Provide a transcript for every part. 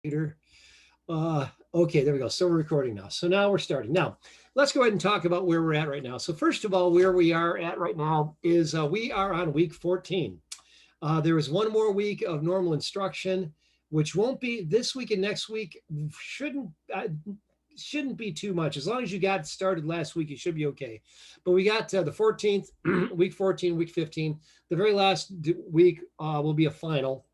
Computer. Okay, there we go. So we're recording now. So now we're starting. Now, let's go ahead and talk about where we're at right now. So first of all, where we are at right now is we are on week 14. There is one more week of normal instruction, which won't be this week and next week. Shouldn't be too much. As long as you got started last week, you should be okay. But we got the 14th, week 14, week 15. The very last week will be a final.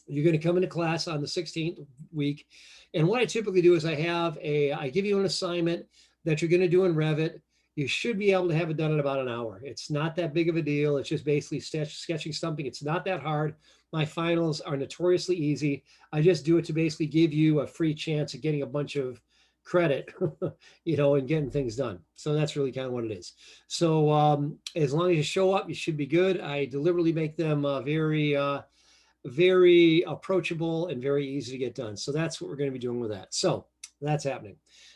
You're going to come into class on the 16th week. And what I typically do is I give you an assignment that you're going to do in Revit. You should be able to have it done in about an hour. It's not that big of a deal. It's just basically sketching something. It's not that hard. My finals are notoriously easy. I just do it to basically give you a free chance of getting a bunch of credit, and getting things done. So that's really kind of what it is. So as long as you show up, you should be good. I deliberately make them very approachable and very easy to get done. So that's what we're going to be doing with that. So that's happening.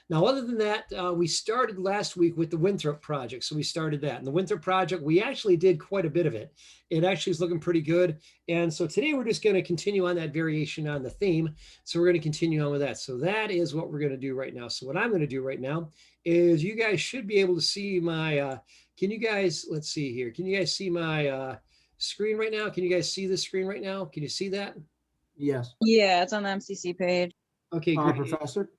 Now, other than that, we started last week with the Winthrop project. So we started that. And the Winthrop project, we actually did quite a bit of it. It actually is looking pretty good. And so today we're just going to continue on that variation on the theme. So we're going to continue on with that. So that is what we're going to do right now. So what I'm going to do right now is you guys should be able to see my, can you guys, let's see here. Can you guys see my screen right now? Can you guys see the screen right now? Can you see that? Yes. Yeah, it's on the MCC page. Okay, great. Professor?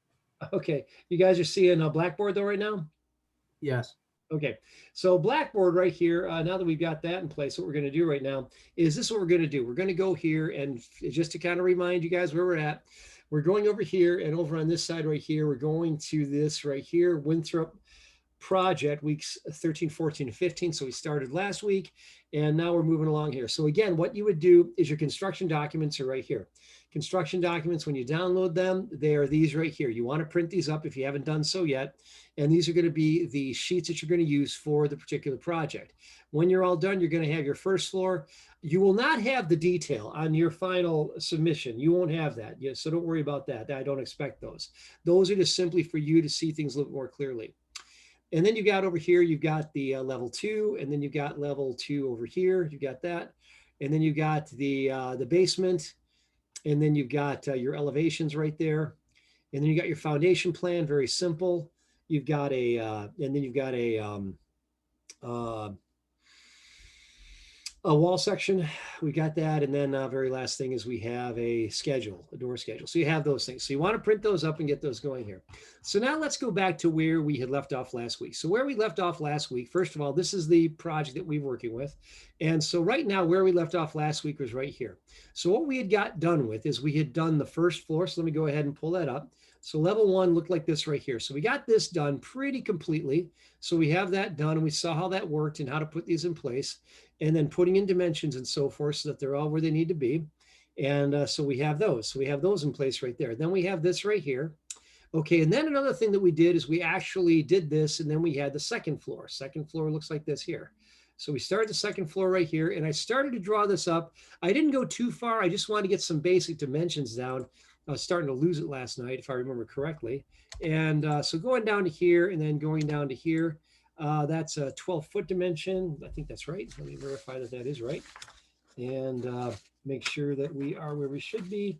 Okay, you guys are seeing a Blackboard though right now? Yes. Okay, so Blackboard right here, now that we've got that in place, what we're going to do right now is this is what we're going to do. We're going to go here and just to kind of remind you guys where we're at, we're going over here and over on this side right here, we're going to this right here, Winthrop project, weeks 13, 14, and 15. So we started last week and now we're moving along here. So again, what you would do is your construction documents are right here. Construction documents, when you download them, they are these right here. You want to print these up if you haven't done so yet. And these are going to be the sheets that you're going to use for the particular project. When you're all done, you're going to have your first floor. You will not have the detail on your final submission. You won't have that. Yeah, so don't worry about that. I don't expect those. Those are just simply for you to see things a little more clearly. And then you got over here, you've got the level 2, and then you've got level 2 over here. You got that. And then you've got the basement, and then you've got your elevations right there. And then you got your foundation plan, very simple. You've got and then you've got uh, a wall section. We got that. And then very last thing is we have a schedule, a door schedule. So you have those things. So you want to print those up and get those going here. So now let's go back to where we had left off last week. So where we left off last week, first of all, this is the project that we're working with. And so right now where we left off last week was right here. So what we had got done with is we had done the first floor. So let me go ahead and pull that up. So level 1 looked like this right here. So we got this done pretty completely. So we have that done and we saw how that worked and how to put these in place and then putting in dimensions and so forth so that they're all where they need to be. And so we have those. So we have those in place right there. Then we have this right here. Okay, and then another thing that we did is we actually did this and then we had the second floor. Second floor looks like this here. So we started the second floor right here and I started to draw this up. I didn't go too far. I just wanted to get some basic dimensions down. I was starting to lose it last night, if I remember correctly. And so going down to here and then going down to here, that's a 12-foot dimension. I think that's right. Let me verify that that is right. And make sure that we are where we should be.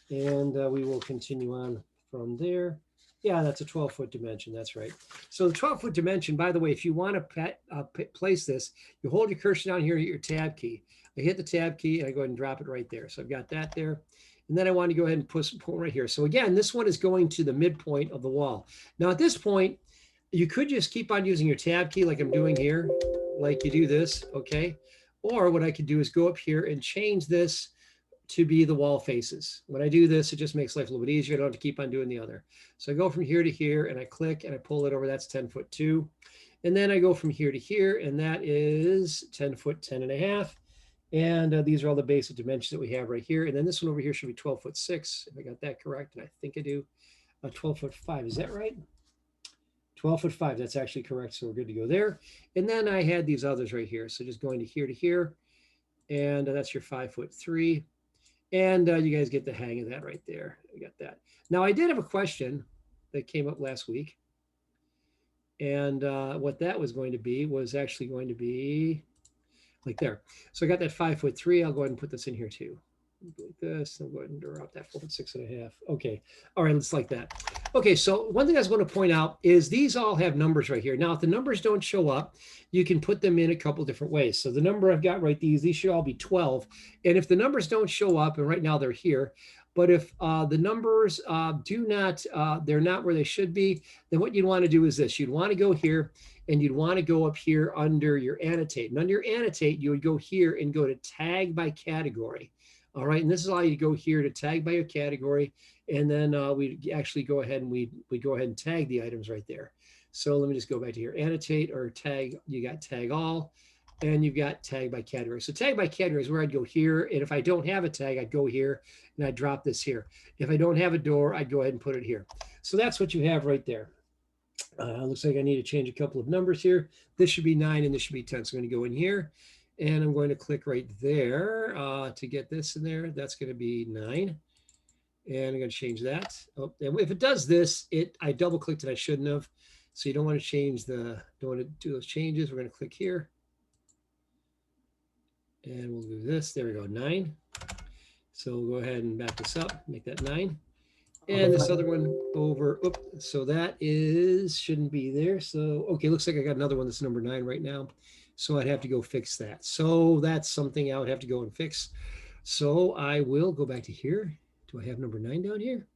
And we will continue on from there. Yeah, that's a 12-foot dimension. That's right. So the 12-foot dimension, by the way, if you want to place this, you hold your cursor down here, hit your tab key. I hit the tab key and I go ahead and drop it right there. So I've got that there. And then I want to go ahead and put right here. So again, this one is going to the midpoint of the wall. Now at this point, you could just keep on using your tab key like I'm doing here, like you do this, okay? Or what I could do is go up here and change this to be the wall faces. When I do this, it just makes life a little bit easier. I don't have to keep on doing the other. So I go from here to here and I click and I pull it over. That's 10 foot 2. And then I go from here to here and that is 10 foot 10 and a half. And these are all the basic dimensions that we have right here. And then this one over here should be 12 foot 6. If I got that correct, and I think I do. 12 foot 5, is that right? 12 foot 5, that's actually correct. So we're good to go there. And then I had these others right here. So just going to here. And that's your 5 foot 3. And you guys get the hang of that right there. I got that. Now I did have a question that came up last week. And what that was going to be was actually going to be like there. So I got that 5 foot 3. I'll go ahead and put this in here too. like this. I'm going to drop that 4.6.5. Okay. All right, let's like that. Okay, so one thing I was going to point out is these all have numbers right here. Now, if the numbers don't show up, you can put them in a couple different ways. So the number I've got right, these should all be 12. And if the numbers don't show up, and right now they're here, but if the numbers do not, they're not where they should be, then what you'd want to do is this. You'd want to go here and you'd want to go up here under your annotate. And under your annotate, you would go here and go to tag by category. All right, and this is how you go here to tag by your category. And then we actually go ahead and we go ahead and tag the items right there. So let me just go back to here, annotate or tag, you got tag all, and you've got tag by category. So tag by category is where I'd go here. And if I don't have a tag, I'd go here and I'd drop this here. If I don't have a door, I'd go ahead and put it here. So that's what you have right there. Looks like I need to change a couple of numbers here. This should be 9 and this should be 10. So I'm going to go in here and I'm going to click right there to get this in there. That's going to be 9. And I'm going to change that. Oh, and if it does this, I double clicked and I shouldn't have. So you don't want to change don't want to do those changes. We're going to click here. And we'll do this. There we go, 9. So we'll go ahead and back this up, make that 9. And this other one over, so that shouldn't be there. So, okay, looks like I got another one that's number 9 right now. So I'd have to go fix that. So that's something I would have to go and fix. So I will go back to here. Do I have number 9 down here?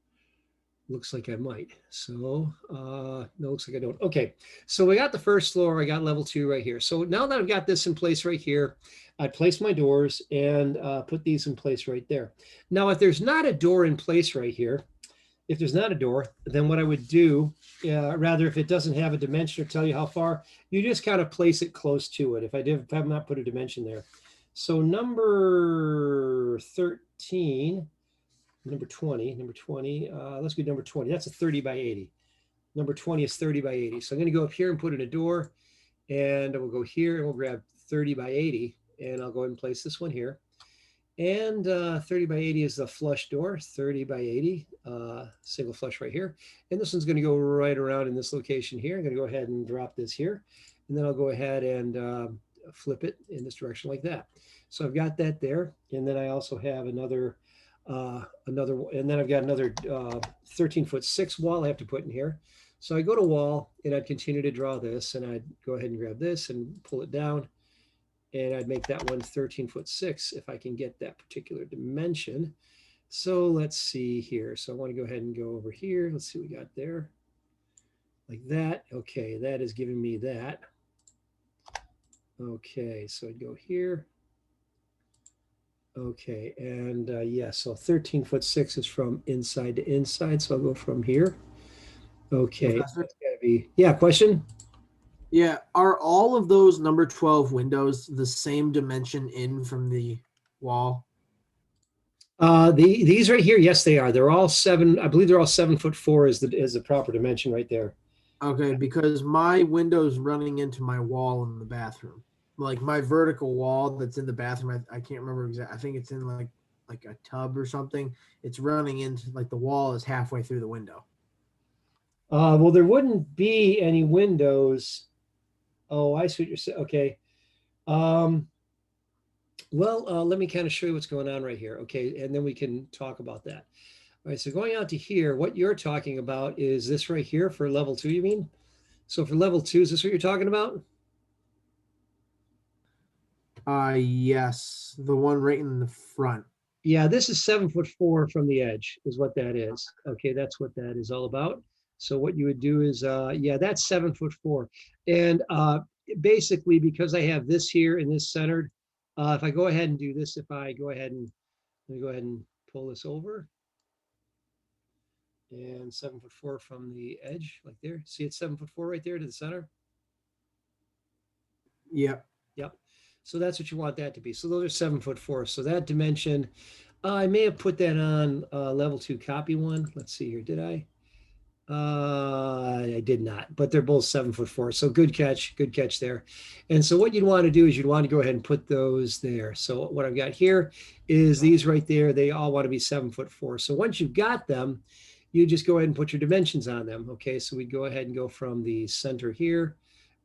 Looks like I might. So no, looks like I don't. Okay, so we got the first floor. I got level 2 right here. So now that I've got this in place right here, I'd place my doors and put these in place right there. Now, if there's not a door in place right here, if there's not a door, then what I would do, rather if it doesn't have a dimension or tell you how far, you just kind of place it close to it. If I have not put a dimension there. So number 13, number 20, let's go number 20. That's a 30 by 80. Number 20 is 30 by 80. So I'm going to go up here and put in a door, and we'll go here and we'll grab 30 by 80, and I'll go ahead and place this one here. And 30 by 80 is the flush door, 30 by 80, single flush right here. And this one's going to go right around in this location here. I'm going to go ahead and drop this here. And then I'll go ahead and flip it in this direction like that. So I've got that there. And then I also have and then I've got another 13'6" wall I have to put in here. So I go to wall and I'd continue to draw this, and I'd go ahead and grab this and pull it down. And I'd make that one 13'6" if I can get that particular dimension. So let's see here. So I want to go ahead and go over here. Let's see what we got there. Like that. Okay, that is giving me that. Okay, so I'd go here. Okay, and yeah, so 13'6" is from inside to inside. So I'll go from here. Okay, that's gotta be, yeah, question? Yeah, are all of those number 12 windows the same dimension in from the wall? These right here, yes, they are. They're all 7. I believe they're all 7'4" is the proper dimension right there. Okay, because my window's running into my wall in the bathroom. Like my vertical wall that's in the bathroom, I can't remember exactly. I think it's in like a tub or something. It's running into, like, the wall is halfway through the window. Well, there wouldn't be any windows. Oh, I see what you're saying. Okay. Well, let me kind of show you what's going on right here. Okay, and then we can talk about that. All right, so going out to here, what you're talking about is this right here for level 2, you mean? So for level 2, is this what you're talking about? Yes, the one right in the front. Yeah, this is 7'4" from the edge is what that is. Okay, that's what that is all about. So what you would do is, yeah, that's 7'4". And basically, because I have this here and this centered, if I go ahead and do this, if I go ahead and, let me go ahead and pull this over. And 7'4" from the edge, like there. See, it's 7'4" right there to the center. Yep. Yep. So that's what you want that to be. So those are 7'4". So that dimension, I may have put that on level 2 copy one. Let's see here. Did I? I did not, but they're both 7'4". So good catch there. And so what you'd want to do is you'd want to go ahead and put those there. So what I've got here is these right there. They all want to be 7'4". So once you've got them, you just go ahead and put your dimensions on them. Okay, so we'd go ahead and go from the center here,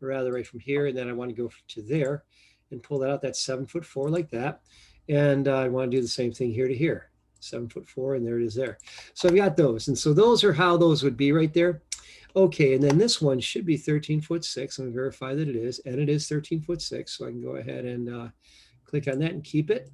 or rather right from here, and then I want to go to there and pull that out. That's 7'4" like that. And I want to do the same thing here to here. 7'4", and there it is there. So I've got those. And so those are how those would be right there. Okay, and then this one should be 13'6". I'm gonna verify that it is, and it is 13'6". So I can go ahead and click on that and keep it.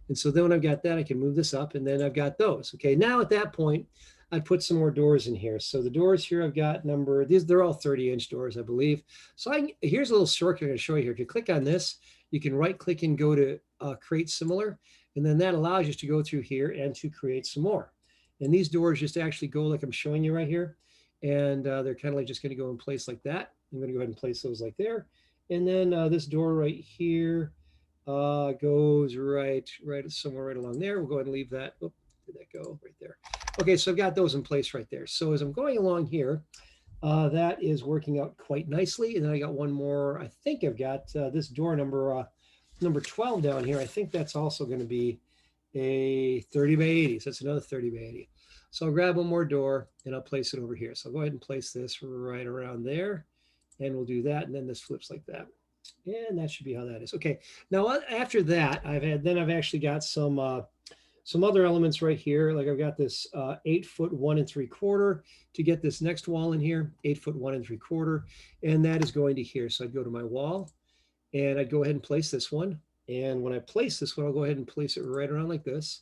And so then when I've got that, I can move this up, and then I've got those. Okay, now at that point, I put some more doors in here. So the doors here I've got they're all 30-inch doors, I believe. So here's a little shortcut I'm gonna show you here. If you click on this, you can right click and go to create similar. And then that allows you to go through here and to create some more. And these doors just actually go like I'm showing you right here. And they're kind of like just gonna go in place like that. I'm gonna go ahead and place those like there. And then this door right here goes right somewhere right along there. We'll go ahead and leave that. Oh, did that go right there? Okay, so I've got those in place right there. So as I'm going along here, that is working out quite nicely. And then I got one more. I think I've got this door number 12 down here. I think that's also going to be a 30 by 80. So that's another 30 by 80. So I'll grab one more door and I'll place it over here. So I'll go ahead and place this right around there. And we'll do that. And then this flips like that. And that should be how that is. Okay. Now after that, I've actually got some other elements right here. Like I've got this 8 foot 1 3/4 to get this next wall in here, 8 foot 1 3/4, and that is going to here. So I'd go to my wall and I'd go ahead and place this one. And when I place this one, I'll go ahead and place it right around like this.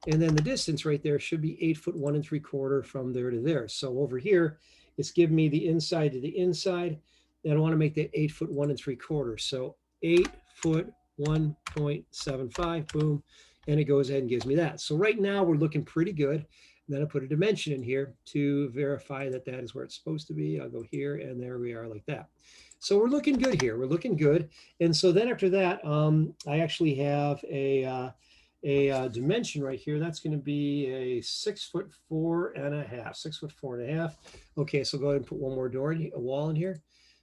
And then the distance right there should be 8 foot 1 3/4 from there to there. So over here, it's giving me the inside to the inside. And I want to make that 8 foot 1 3/4. So 8 foot 1.75, boom. And it goes ahead and gives me that. So right now we're looking pretty good. And then I put a dimension in here to verify that that is where it's supposed to be. I'll go here and there we are like that. So we're looking good here. We're looking good. And so then after that, I actually have a dimension right here. That's going to be a 6'4.5", 6'4.5". Okay, so go ahead and put one more door in, a wall in here.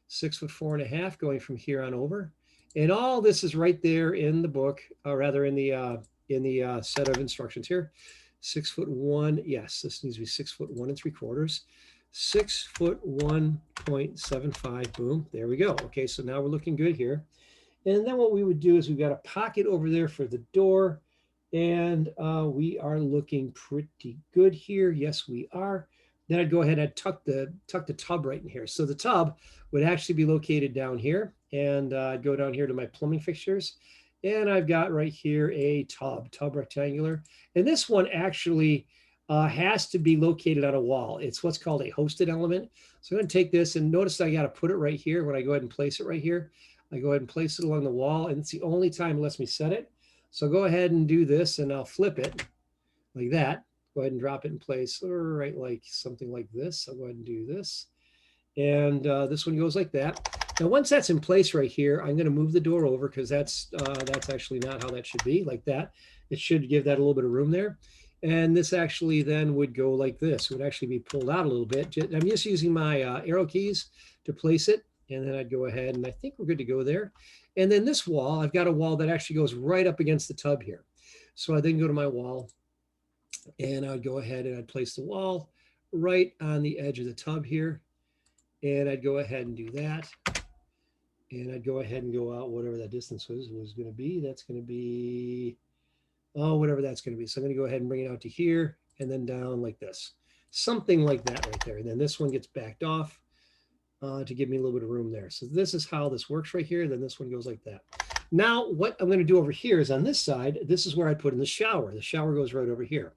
6'4.5", going from here on over. And all this is right there in the book, or rather in the set of instructions here. 6'1", yes, this needs to be 6 foot 1 3/4. 6 foot 1.75, boom, there we go. Okay, so now we're looking good here. And then what we would do is we've got a pocket over there for the door. And we are looking pretty good here. Yes, we are. Then I'd go ahead and tuck the tub right in here. So the tub would actually be located down here. And I'd go down here to my plumbing fixtures. And I've got right here a tub rectangular. And this one actually has to be located on a wall. It's what's called a hosted element. So I'm going to take this and notice I got to put it right here. When I go ahead and place it right here, I go ahead and place it along the wall. And it's the only time it lets me set it. So go ahead and do this and I'll flip it like that. Go ahead and drop it in place, or right like something like this. I'll go ahead and do this. And this one goes like that. Now, once that's in place right here, I'm going to move the door over because that's actually not how that should be, like that. It should give that a little bit of room there. And this actually then would go like this. It would actually be pulled out a little bit. I'm just using my arrow keys to place it. And then I'd go ahead and I think we're good to go there. And then this wall, I've got a wall that actually goes right up against the tub here. So I then go to my wall and I'd go ahead and I'd place the wall right on the edge of the tub here. And I'd go ahead and do that. And I'd go ahead and go out whatever that distance was going to be. That's going to be, whatever that's going to be. So I'm going to go ahead and bring it out to here and then down like this. Something like that right there. And then this one gets backed off to give me a little bit of room there. So this is how this works right here. Then this one goes like that. Now, what I'm going to do over here is on this side, this is where I put in the shower. The shower goes right over here.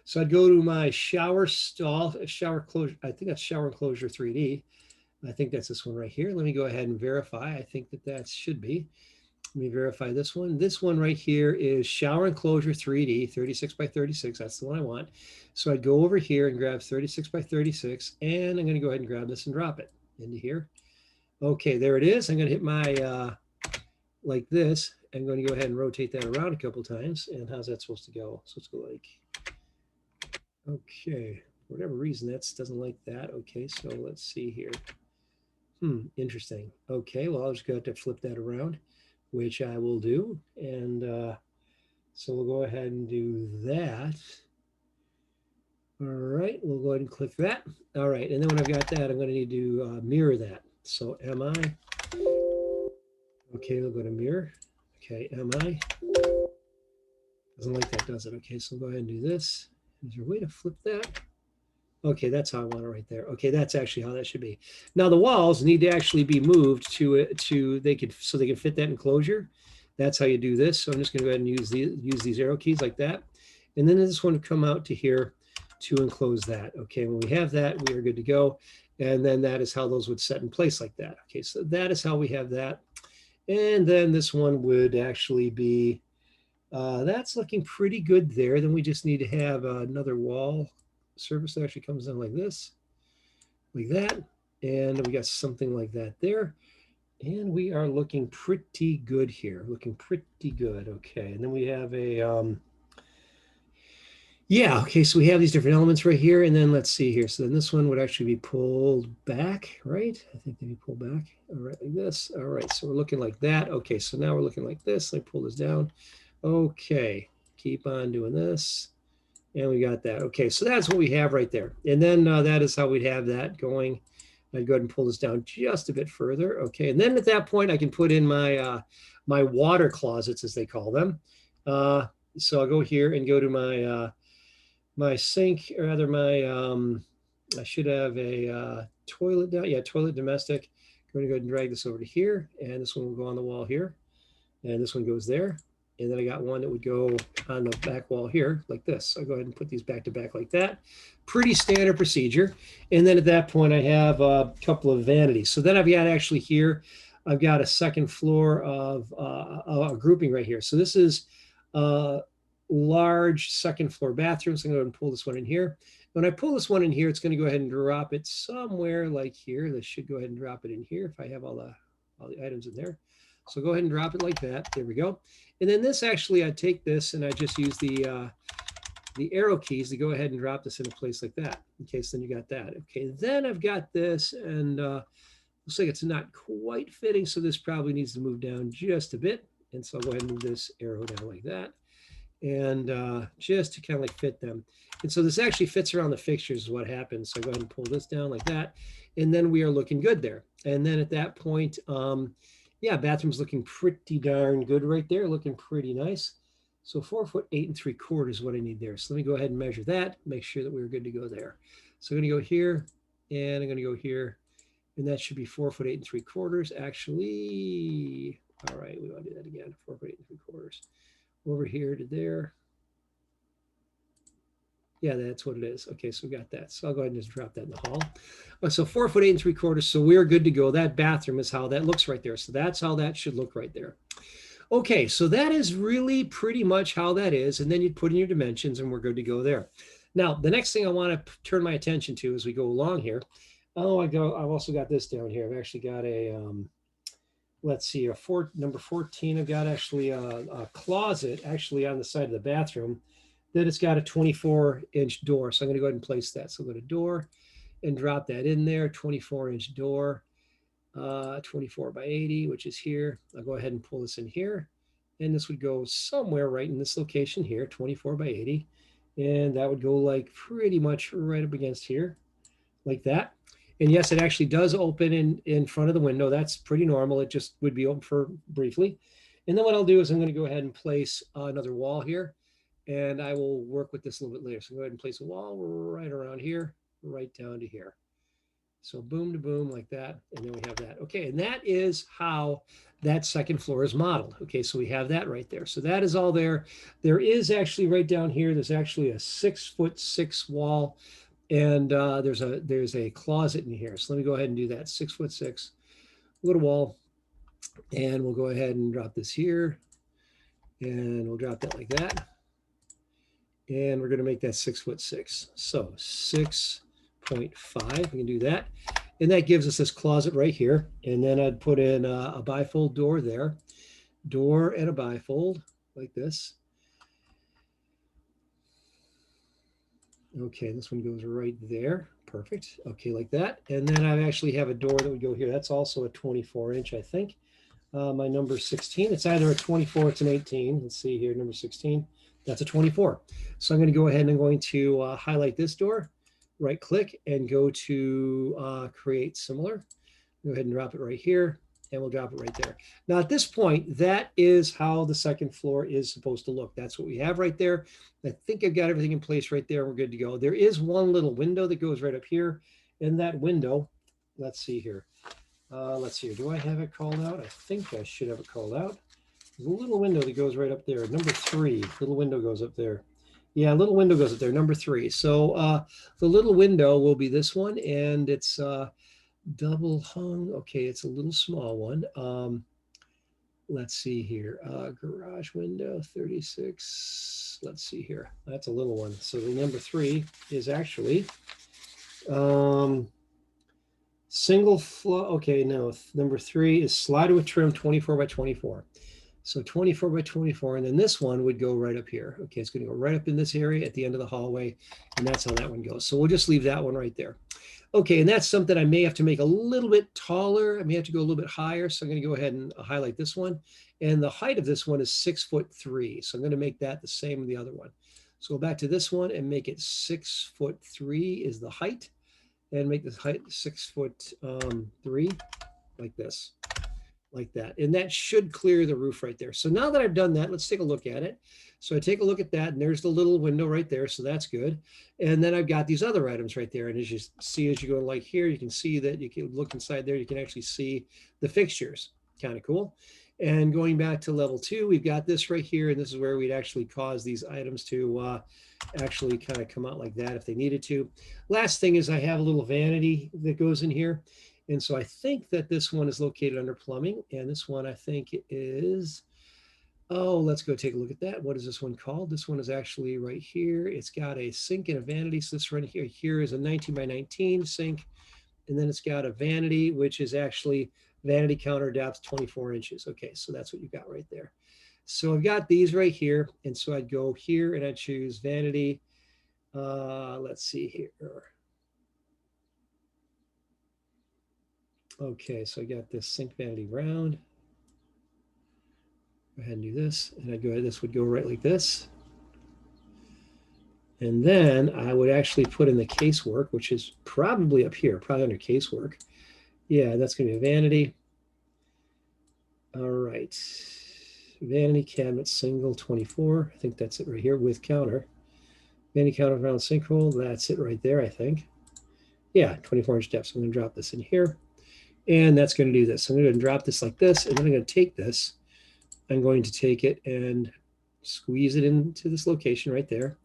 So I'd go to my shower stall, shower closure. I think that's shower enclosure 3D. I think that's this one right here. Let me go ahead and verify. I think that should be. Let me verify this one. This one right here is shower enclosure 3D, 36 by 36. That's the one I want. So I'd go over here and grab 36 by 36, and I'm going to go ahead and grab this and drop it into here. Okay, there it is. I'm going to hit my, like this. I'm going to go ahead and rotate that around a couple times. And how's that supposed to go? So let's go like, okay, for whatever reason, that doesn't like that. Okay, so let's see here. Interesting. Okay, well, I'll just go to flip that around, which I will do. And so we'll go ahead and do that. All right, we'll go ahead and click that. All right, and then when I've got that, I'm going to need to mirror that. So MI. Okay, we'll go to mirror. Okay, MI. Doesn't like that, does it? Okay, so go ahead and do this. Is there a way to flip that? Okay, that's how I want it right there. Okay, that's actually how that should be. Now the walls need to actually be moved to they can fit that enclosure. That's how you do this. So I'm just going to go ahead and use these arrow keys like that, and then this one to come out to here to enclose that. Okay, when we have that, we are good to go. And then that is how those would set in place like that. Okay, so that is how we have that. And then this one would actually be, that's looking pretty good there. Then we just need to have another wall surface that actually comes down like this, like that. And we got something like that there. And we are looking pretty good here, looking pretty good. Okay, and then we have a, yeah, okay, so we have these different elements right here. And then let's see here. So then this one would actually be pulled back, right? I think they'd be pulled back. All right, like this. All right, so we're looking like that. Okay, so now we're looking like this. Let me pull this down. Okay, keep on doing this. And we got that. Okay, so that's what we have right there. And then that is how we'd have that going. I'd go ahead and pull this down just a bit further. Okay, and then at that point, I can put in my my water closets, as they call them. So I'll go here and go to my my sink, or rather my, I should have a toilet down. Yeah, toilet domestic. I'm going to go ahead and drag this over to here. And this one will go on the wall here. And this one goes there. And then I got one that would go on the back wall here like this. I'll go ahead and put these back to back like that. Pretty standard procedure. And then at that point, I have a couple of vanities. So then I've got actually here, I've got a second floor of a grouping right here. So this is large second floor bathroom. So I'm going to go ahead and pull this one in here. When I pull this one in here, it's going to go ahead and drop it somewhere like here. This should go ahead and drop it in here if I have all the items in there. So go ahead and drop it like that. There we go. And then this actually, I take this and I just use the arrow keys to go ahead and drop this in a place like that. Okay, so then you got that. Okay, then I've got this, and looks like it's not quite fitting, so this probably needs to move down just a bit. And so I'll go ahead and move this arrow down like that. And just to kind of like fit them. And so this actually fits around the fixtures is what happens. So I go ahead and pull this down like that. And then we are looking good there. And then at that point, yeah, bathroom's looking pretty darn good right there, looking pretty nice. So 4 foot 8 3/4 is what I need there. So let me go ahead and measure that, make sure that we're good to go there. So I'm gonna go here, and I'm gonna go here, and that should be 4 foot 8 3/4. Actually, all right, we wanna do that again, 4 foot 8 3/4. Over here to there. Yeah, that's what it is. Okay, so we got that. So I'll go ahead and just drop that in the hall. So 4 foot 8 3/4. So we're good to go. That bathroom is how that looks right there. So that's how that should look right there. Okay, so that is really pretty much how that is. And then you'd put in your dimensions and we're good to go there. Now, the next thing I want to turn my attention to as we go along here. Oh, I've also got this down here. I've actually got a, let's see, number 14. I've got actually a closet actually on the side of the bathroom that it's got a 24-inch door. So I'm going to go ahead and place that. So go to door and drop that in there, 24-inch door, 24 by 80, which is here. I'll go ahead and pull this in here. And this would go somewhere right in this location here, 24 by 80. And that would go like pretty much right up against here, like that. And yes, it actually does open in front of the window. That's pretty normal. It just would be open for briefly. And then what I'll do is I'm going to go ahead and place another wall here. And I will work with this a little bit later. So go ahead and place a wall right around here, right down to here. So boom to boom like that. And then we have that. Okay, and that is how that second floor is modeled. Okay, so we have that right there. So that is all there. There is actually right down here, there's actually a 6'6" wall. And there's a closet in here. So let me go ahead and do that. 6'6", little wall. And we'll go ahead and drop this here. And we'll drop that like that. And we're going to make that 6'6". So 6.5, we can do that. And that gives us this closet right here. And then I'd put in a bifold door there, door and a bifold like this. Okay, this one goes right there. Perfect. Okay, like that. And then I actually have a door that would go here. That's also a 24-inch, I think. My number 16. It's either a 24, it's an 18. Let's see here, number 16. That's a 24. So I'm going to go ahead and I'm going to highlight this door, right click, and go to create similar. Go ahead and drop it right here. and we'll drop it right there. Now at this point, that is how the second floor is supposed to look. That's what we have right there. I think I've got everything in place right there. We're good to go. There is one little window that goes right up here. In that window, let's see here. Let's see here. Do I have it called out? I think I should have it called out. There's a little window that goes right up there. Number 3, little window goes up there. Yeah, little window goes up there, number 3. So the little window will be this one, and it's double hung. Okay, it's a little small one. Let's see here. Garage window 36. Let's see here. That's a little one. So the number 3 is actually single flow. Okay, no, number 3 is slider with trim 24 by 24. So 24 by 24, and then this one would go right up here. Okay, it's going to go right up in this area at the end of the hallway, and that's how that one goes. So we'll just leave that one right there. Okay, and that's something I may have to make a little bit taller. I may have to go a little bit higher, so I'm going to go ahead and highlight this one. And the height of this one is 6'3", so I'm going to make that the same as the other one. So go back to this one and make it 6'3" is the height, and make the height 6'3", like this. Like that. And that should clear the roof right there. So now that I've done that, let's take a look at it. So I take a look at that, and there's the little window right there. So that's good. And then I've got these other items right there. And as you see, as you go like here, you can see that you can look inside there. You can actually see the fixtures. Kind of cool. And going back to level 2, we've got this right here. And this is where we'd actually cause these items to actually kind of come out like that if they needed to. Last thing is I have a little vanity that goes in here. And so I think that this one is located under plumbing, and this one I think is, oh, let's go take a look at that. What is this one called? This one is actually right here. It's got a sink and a vanity. So this right here is a 19 by 19 sink. And then it's got a vanity, which is actually vanity counter depth 24 inches. Okay, so that's what you got right there. So I've got these right here. And so I'd go here and I'd choose vanity. Let's see here. Okay, so I got this sink vanity round. Go ahead and do this, and I'd go ahead, this would go right like this. And then I would actually put in the casework, which is probably up here, probably under casework. Yeah, that's gonna be a vanity. All right, vanity cabinet single 24. I think that's it right here with counter. Vanity counter round sinkhole, that's it right there, I think. Yeah, 24-inch depth, so I'm gonna drop this in here. And that's going to do this. So I'm going to drop this like this, and then I'm going to take this. I'm going to take it and squeeze it into this location right there.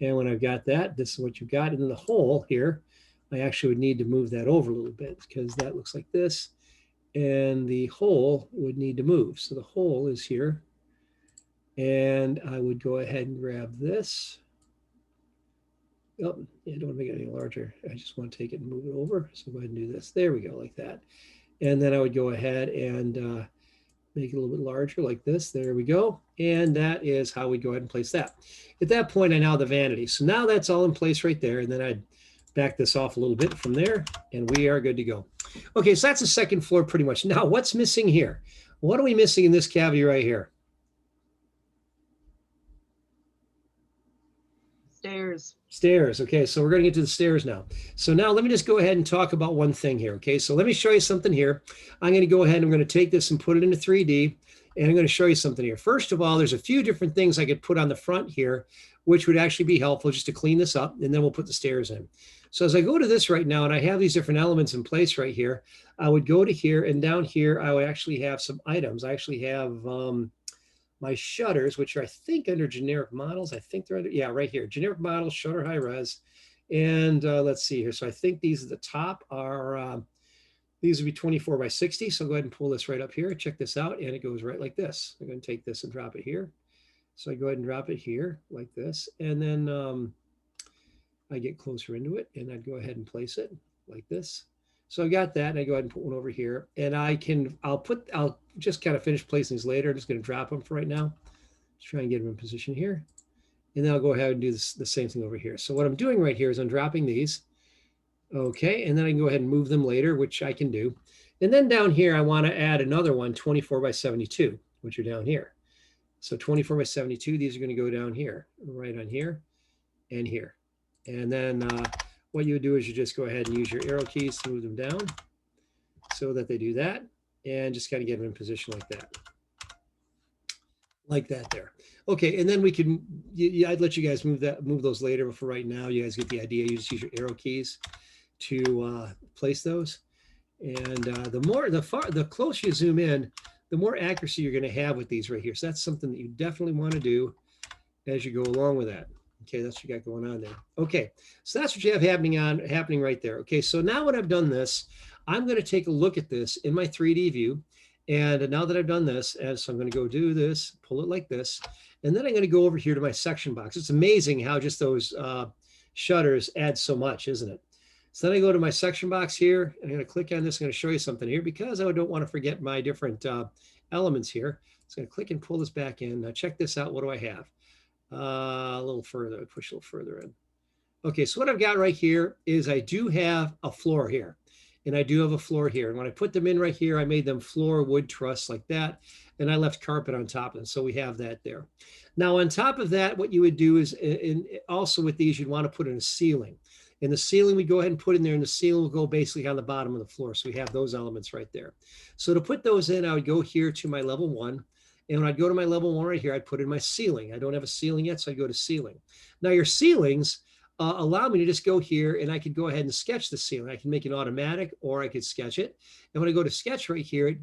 And when I've got that, this is what you've got. And then the hole here, I actually would need to move that over a little bit because that looks like this. And the hole would need to move. So the hole is here. And I would go ahead and grab this. Oh, yeah, I don't want to make it any larger. I just want to take it and move it over. So go ahead and do this. There we go, like that. And then I would go ahead and make it a little bit larger like this. There we go. And that is how we go ahead and place that. At that point, I now have the vanity. So now that's all in place right there. And then I'd back this off a little bit from there, and we are good to go. Okay, so that's the second floor pretty much. Now, what's missing here? What are we missing in this cavity right here? Stairs. Stairs. Okay, so we're going to get to the stairs now. So now let me just go ahead and talk about one thing here. Okay, so let me show you something here. I'm going to go ahead and I'm going to take this and put it into 3D, and I'm going to show you something here. First of all, there's a few different things I could put on the front here, which would actually be helpful just to clean this up, and then we'll put the stairs in. So as I go to this right now, and I have these different elements in place right here, I would go to here, and down here, I would actually have some items. I actually have my shutters, which are, I think, under generic models. I think they're under, yeah, right here, generic models, shutter high res. And let's see here. So I think these at the top are, these would be 24 by 60. So go ahead and pull this right up here. Check this out. And it goes right like this. I'm going to take this and drop it here. So I go ahead and drop it here like this. And then I get closer into it, and I'd go ahead and place it like this. So I got that, and I go ahead and put one over here, and I'll just kind of finish placing these later. I'm just going to drop them for right now. Just try and get them in position here. And then I'll go ahead and do this, the same thing over here. So what I'm doing right here is I'm dropping these. Okay, and then I can go ahead and move them later, which I can do. And then down here, I want to add another one, 24 by 72, which are down here. So 24 by 72, these are going to go down here, right on here and here. And then what you would do is you just go ahead and use your arrow keys to move them down so that they do that. and just kind of get them in position like that. Like that there. Okay, and then we can, I'd let you guys move those later, but for right now, you guys get the idea. You just use your arrow keys to place those. And the closer you zoom in, the more accuracy you're going to have with these right here. So that's something that you definitely want to do as you go along with that. Okay, that's what you got going on there. Okay, so that's what you have happening right there. Okay, so now when I've done this, I'm going to take a look at this in my 3D view. And now that I've done this, and so I'm going to go do this, pull it like this, and then I'm going to go over here to my section box. It's amazing how just those shutters add so much, isn't it? So then I go to my section box here, and I'm going to click on this. I'm going to show you something here because I don't want to forget my different elements here. So I'm going to click and pull this back in. Now check this out. What do I have? A little further, push a little further in. Okay, so what I've got right here is I do have a floor here, and I do have a floor here. And when I put them in right here, I made them floor wood truss like that, and I left carpet on top of them. So we have that there. Now on top of that, what you would do is, also with these, you'd want to put in a ceiling. And the ceiling we go ahead and put in there, and the ceiling will go basically on the bottom of the floor. So we have those elements right there. So to put those in, I would go here to my level 1. And when I'd go to my level 1 right here, I'd put in my ceiling. I don't have a ceiling yet, so I go to ceiling. Now your ceilings allow me to just go here, and I could go ahead and sketch the ceiling. I can make it automatic, or I could sketch it. And when I go to sketch right here,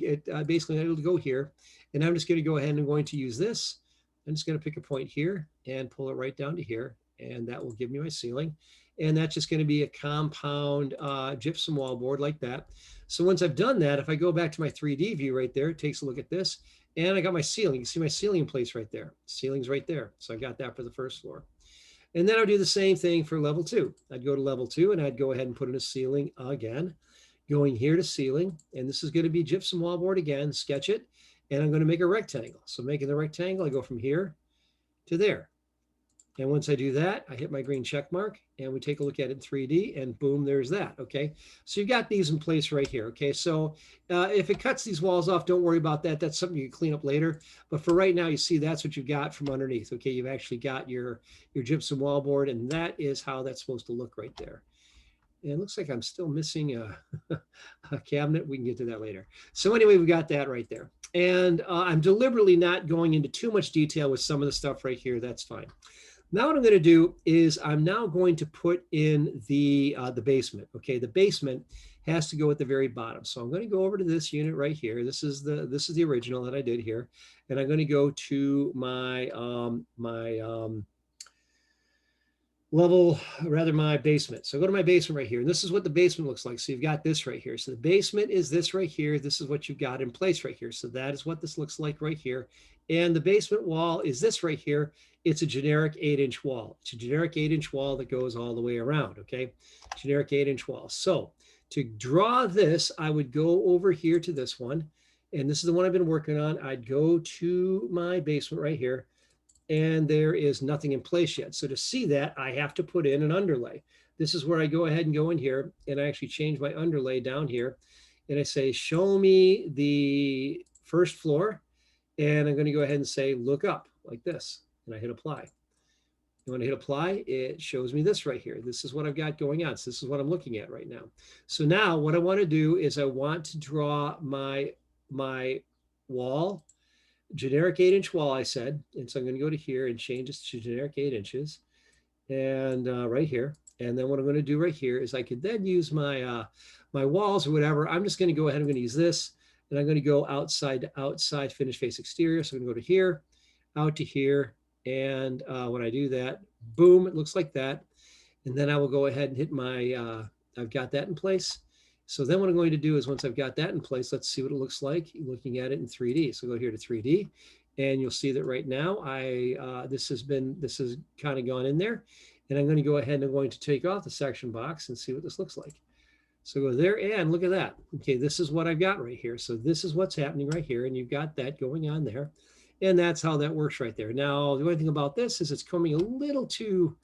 basically I'm able to go here, and I'm just going to go ahead and I'm going to use this. I'm just going to pick a point here and pull it right down to here, and that will give me my ceiling. And that's just going to be a compound gypsum wall board like that. So once I've done that, if I go back to my 3D view right there, it takes a look at this, and I got my ceiling. You can see my ceiling in place right there. Ceiling's right there. So I got that for the first floor. And then I'll do the same thing for level 2. I'd go to level 2, and I'd go ahead and put in a ceiling again, going here to ceiling. And this is going to be gypsum wall board again, sketch it, and I'm going to make a rectangle. So making the rectangle, I go from here to there. And once I do that, I hit my green check mark, and we take a look at it in 3D, and boom, there's that. Okay, so you've got these in place right here. Okay, so if it cuts these walls off, don't worry about that. That's something you can clean up later. But for right now, you see that's what you've got from underneath. Okay, you've actually got your gypsum wall board, and that is how that's supposed to look right there. And it looks like I'm still missing a cabinet. We can get to that later. So anyway, we got that right there. And I'm deliberately not going into too much detail with some of the stuff right here. That's fine. Now what I'm going to do is I'm now going to put in the basement. Okay, the basement has to go at the very bottom. So I'm going to go over to this unit right here. This is the original that I did here, and I'm going to go to my my basement. So I go to my basement right here, and this is what the basement looks like. So you've got this right here. So the basement is this right here. This is what you've got in place right here. So that is what this looks like right here. And the basement wall is this right here. It's a generic 8-inch wall. It's a generic 8-inch wall that goes all the way around, okay? Generic 8-inch wall. So to draw this, I would go over here to this one, and this is the one I've been working on. I'd go to my basement right here, and there is nothing in place yet. So to see that, I have to put in an underlay. This is where I go ahead and go in here, and I actually change my underlay down here, and I say, show me the first floor, and I'm going to go ahead and say, look up like this. And I hit apply. And when I hit apply, it shows me this right here. This is what I've got going on. So this is what I'm looking at right now. So now what I want to do is I want to draw my wall, generic 8-inch wall, I said. And so I'm going to go to here and change this to generic 8 inches. And right here. And then what I'm going to do right here is I could then use my my walls or whatever. I'm just going to go ahead. I'm going to use this. And I'm going to go outside to outside, finish face exterior. So I'm going to go to here, out to here. And when I do that, boom, it looks like that. And then I will go ahead and hit my, I've got that in place. So then what I'm going to do is once I've got that in place, let's see what it looks like looking at it in 3D. So go here to 3D, and you'll see that right now this has kind of gone in there. And I'm going to go ahead and I'm going to take off the section box and see what this looks like. So go there and look at that. Okay, this is what I've got right here. So this is what's happening right here, and you've got that going on there. And that's how that works right there. Now, the only thing about this is it's coming a little too,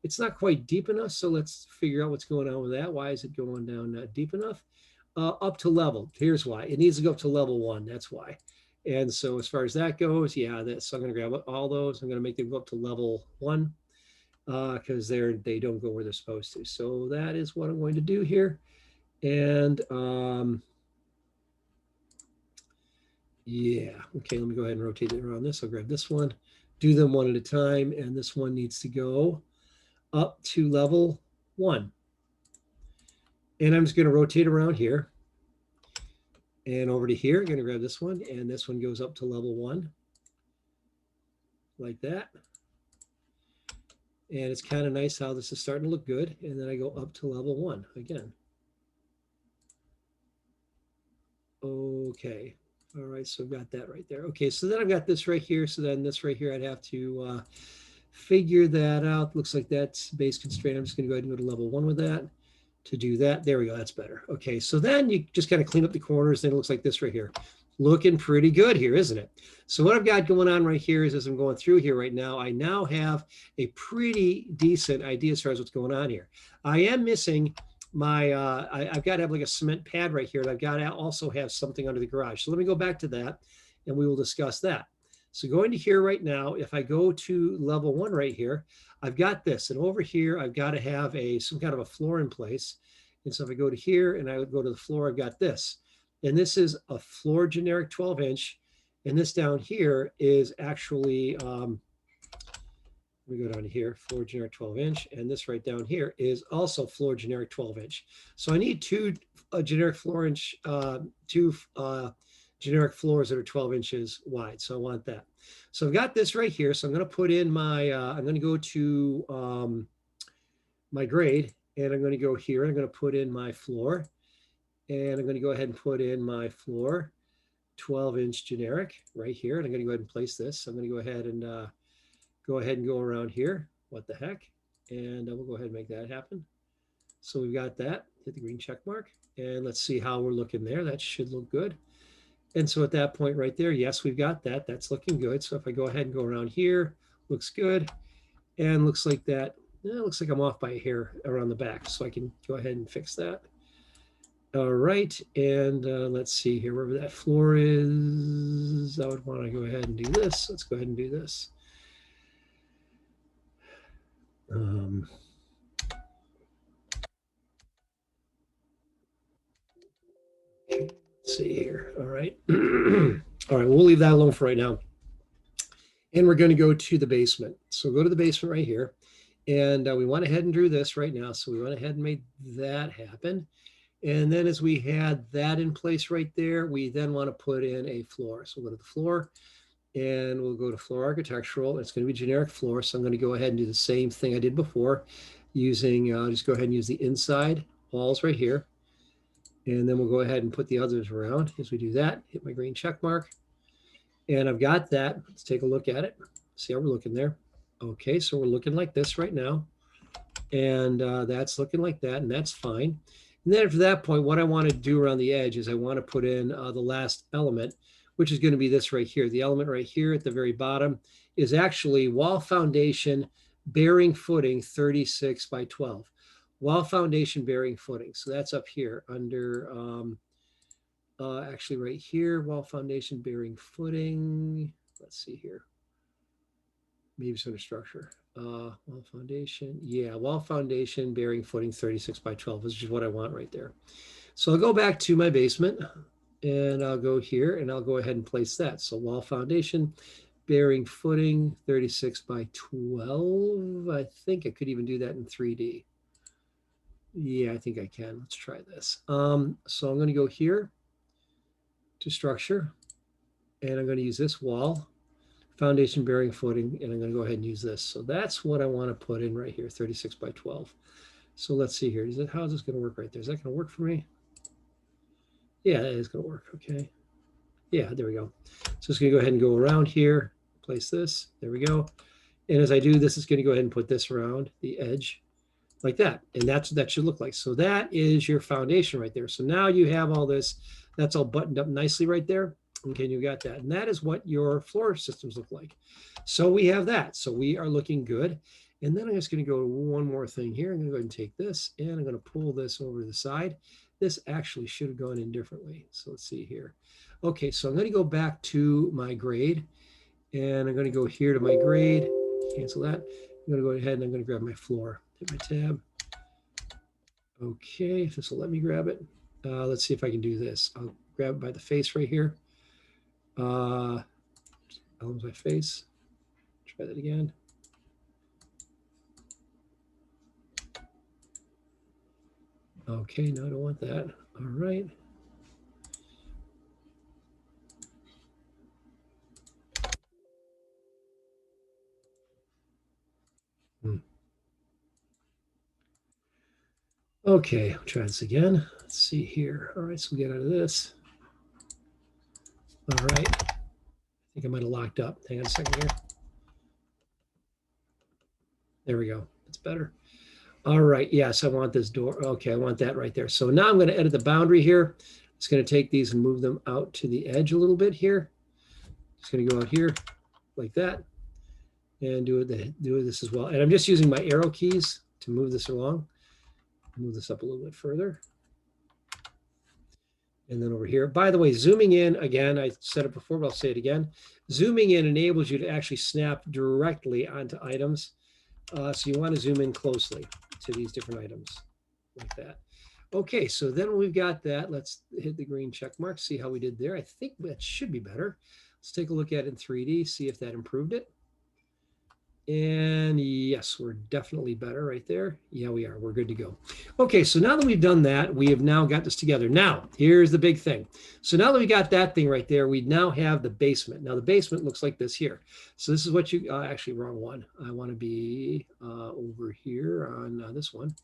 it's not quite deep enough. So let's figure out what's going on with that. Why is it going down not deep enough? Up to level. Here's why. It needs to go up to level 1. That's why. And so as far as that goes, yeah, so I'm going to grab all those. I'm going to make them go up to level 1 because they don't go where they're supposed to. So that is what I'm going to do here. And Yeah. Okay, let me go ahead and rotate it around this. I'll grab this one, do them one at a time, and this one needs to go up to level 1. And I'm just going to rotate around here and over to here. I'm going to grab this one, and this one goes up to level 1 like that. And it's kind of nice how this is starting to look good. And then I go up to level 1 again. Okay. All right, so I've got that right there. Okay, so then I've got this right here. So then this right here, I'd have to figure that out. Looks like that's base constraint. I'm just going to go ahead and go to level 1 with that. To do that, there we go, that's better. Okay, so then you just kind of clean up the corners. Then it looks like this right here. Looking pretty good here, isn't it? So what I've got going on right here is, as I'm going through here right now, I now have a pretty decent idea as far as what's going on here. I am missing my, I've got to have like a cement pad right here. And I've got to also have something under the garage. So let me go back to that and we will discuss that. So going to here right now, if I go to level 1 right here, I've got this. And over here, I've got to have some kind of a floor in place. And so if I go to here and I would go to the floor, I've got this. And this is a floor generic 12-inch. And this down here is actually, let me go down to here, floor generic 12-inch. And this right down here is also floor generic 12-inch. So I need two generic generic floors that are 12 inches wide. So I want that. So I've got this right here. So I'm going to put in my, I'm going to go to my grade, and I'm going to go here. I'm going to put in my floor, and I'm going to go ahead and put in my floor 12-inch generic right here. And I'm going to go ahead and place this. I'm going to go ahead and go around here. What the heck? And we'll go ahead and make that happen. So we've got that. Hit the green check mark, and let's see how we're looking there. That should look good. And so at that point right there, yes, we've got that. That's looking good. So if I go ahead and go around here, looks good. And looks like that. It looks like I'm off by a hair around the back. So I can go ahead and fix that. All right. And let's see here, wherever that floor is, I would want to go ahead and do this. Let's go ahead and do this. Okay. Let's see here. All right. All right. We'll leave that alone for right now. And we're going to go to the basement. So go to the basement right here. And we went ahead and drew this right now. So we went ahead and made that happen. And then as we had that in place right there, we then want to put in a floor. So we'll go to the floor and we'll go to floor architectural. It's going to be generic floor. So I'm going to go ahead and do the same thing I did before using, just go ahead and use the inside walls right here. And then we'll go ahead and put the others around. As we do that, hit my green check mark. And I've got that. Let's take a look at it. See how we're looking there. Okay, so we're looking like this right now. And that's looking like that, and that's fine. And then after that point, what I want to do around the edge is I want to put in the last element, which is going to be this right here. The element right here at the very bottom is actually wall foundation bearing footing 36 by 12. Wall foundation bearing footing. So that's up here under actually right here, wall foundation bearing footing. Let's see here. Maybe it's under structure. Wall foundation. Yeah, wall foundation bearing footing 36 by 12 is just what I want right there. So I'll go back to my basement and I'll go here and I'll go ahead and place that. So wall foundation bearing footing 36 by 12. I think I could even do that in 3D. Yeah, I think I can. Let's try this. So I'm going to go here to structure, and I'm going to use this wall foundation bearing footing, and I'm going to go ahead and use this. So that's what I want to put in right here, 36 by 12. So let's see here. How is this going to work right there? Is that going to work for me? Yeah, that is going to work. Okay. Yeah, there we go. So it's going to go ahead and go around here, place this. There we go. And as I do this, it's going to go ahead and put this around the edge like that. And that's what that should look like. So that is your foundation right there. So now you have all this. That's all buttoned up nicely right there. Okay, you got that. And that is what your floor systems look like. So we have that. So we are looking good. And then I'm just going to go to one more thing here. I'm going to go ahead and take this and I'm going to pull this over to the side. This actually should have gone in differently. So let's see here. Okay, so I'm going to go back to my grade and I'm going to go here to my grade, cancel that. I'm going to go ahead and I'm going to grab my floor, hit my tab. Okay, if this will let me grab it. Let's see if I can do this. I'll grab it by the face right here. Elements by face. Try that again. Okay, no, I don't want that. All right. Okay, I'll try this again. Let's see here. All right, so we get out of this. All right. I think I might have locked up. Hang on a second here. There we go. That's better. All right. Yes, I want this door. Okay, I want that right there. So now I'm going to edit the boundary here. It's going to take these and move them out to the edge a little bit here. Just going to go out here like that and do this as well. And I'm just using my arrow keys to move this along. Move this up a little bit further. And then over here, by the way, zooming in again, I said it before, but I'll say it again. Zooming in enables you to actually snap directly onto items. So you want to zoom in closely to these different items like that. Okay, so then we've got that. Let's hit the green check mark, see how we did there. I think that should be better. Let's take a look at it in 3D, see if that improved it. And yes, we're definitely better right there. Yeah, we are. We're good to go. Okay, so now that we've done that, we have now got this together. Now, here's the big thing. So now that we got that thing right there, we now have the basement. Now, the basement looks like this here. So this is what you, actually, wrong one. I want to be over here on this one.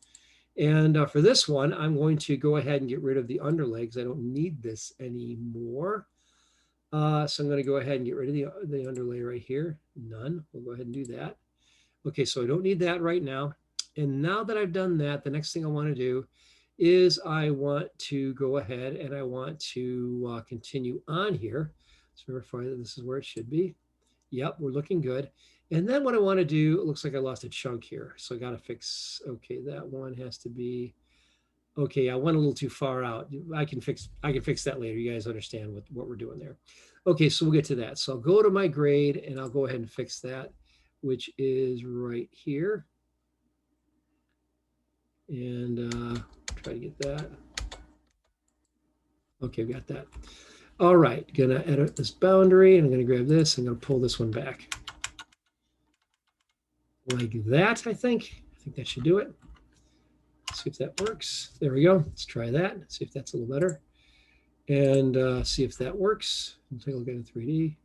And for this one, I'm going to go ahead and get rid of the underlay because I don't need this anymore. So I'm going to go ahead and get rid of the underlay right here. None. We'll go ahead and do that. Okay, so I don't need that right now. And now that I've done that, the next thing I want to do is I want to go ahead and I want to continue on here. So verify that this is where it should be. Yep, we're looking good. And then what I want to do, it looks like I lost a chunk here. So I got to fix, okay, that one has to be, okay, I went a little too far out. I can fix that later. You guys understand what we're doing there. Okay, so we'll get to that. So I'll go to my grade and I'll go ahead and fix that, which is right here. And try to get that. Okay, we got that. All right, gonna edit this boundary and I'm gonna grab this. I'm gonna pull this one back. Like that, I think. I think that should do it. See if that works. There we go. Let's try that. See if that's a little better. And see if that works. We'll take a look at it in 3D.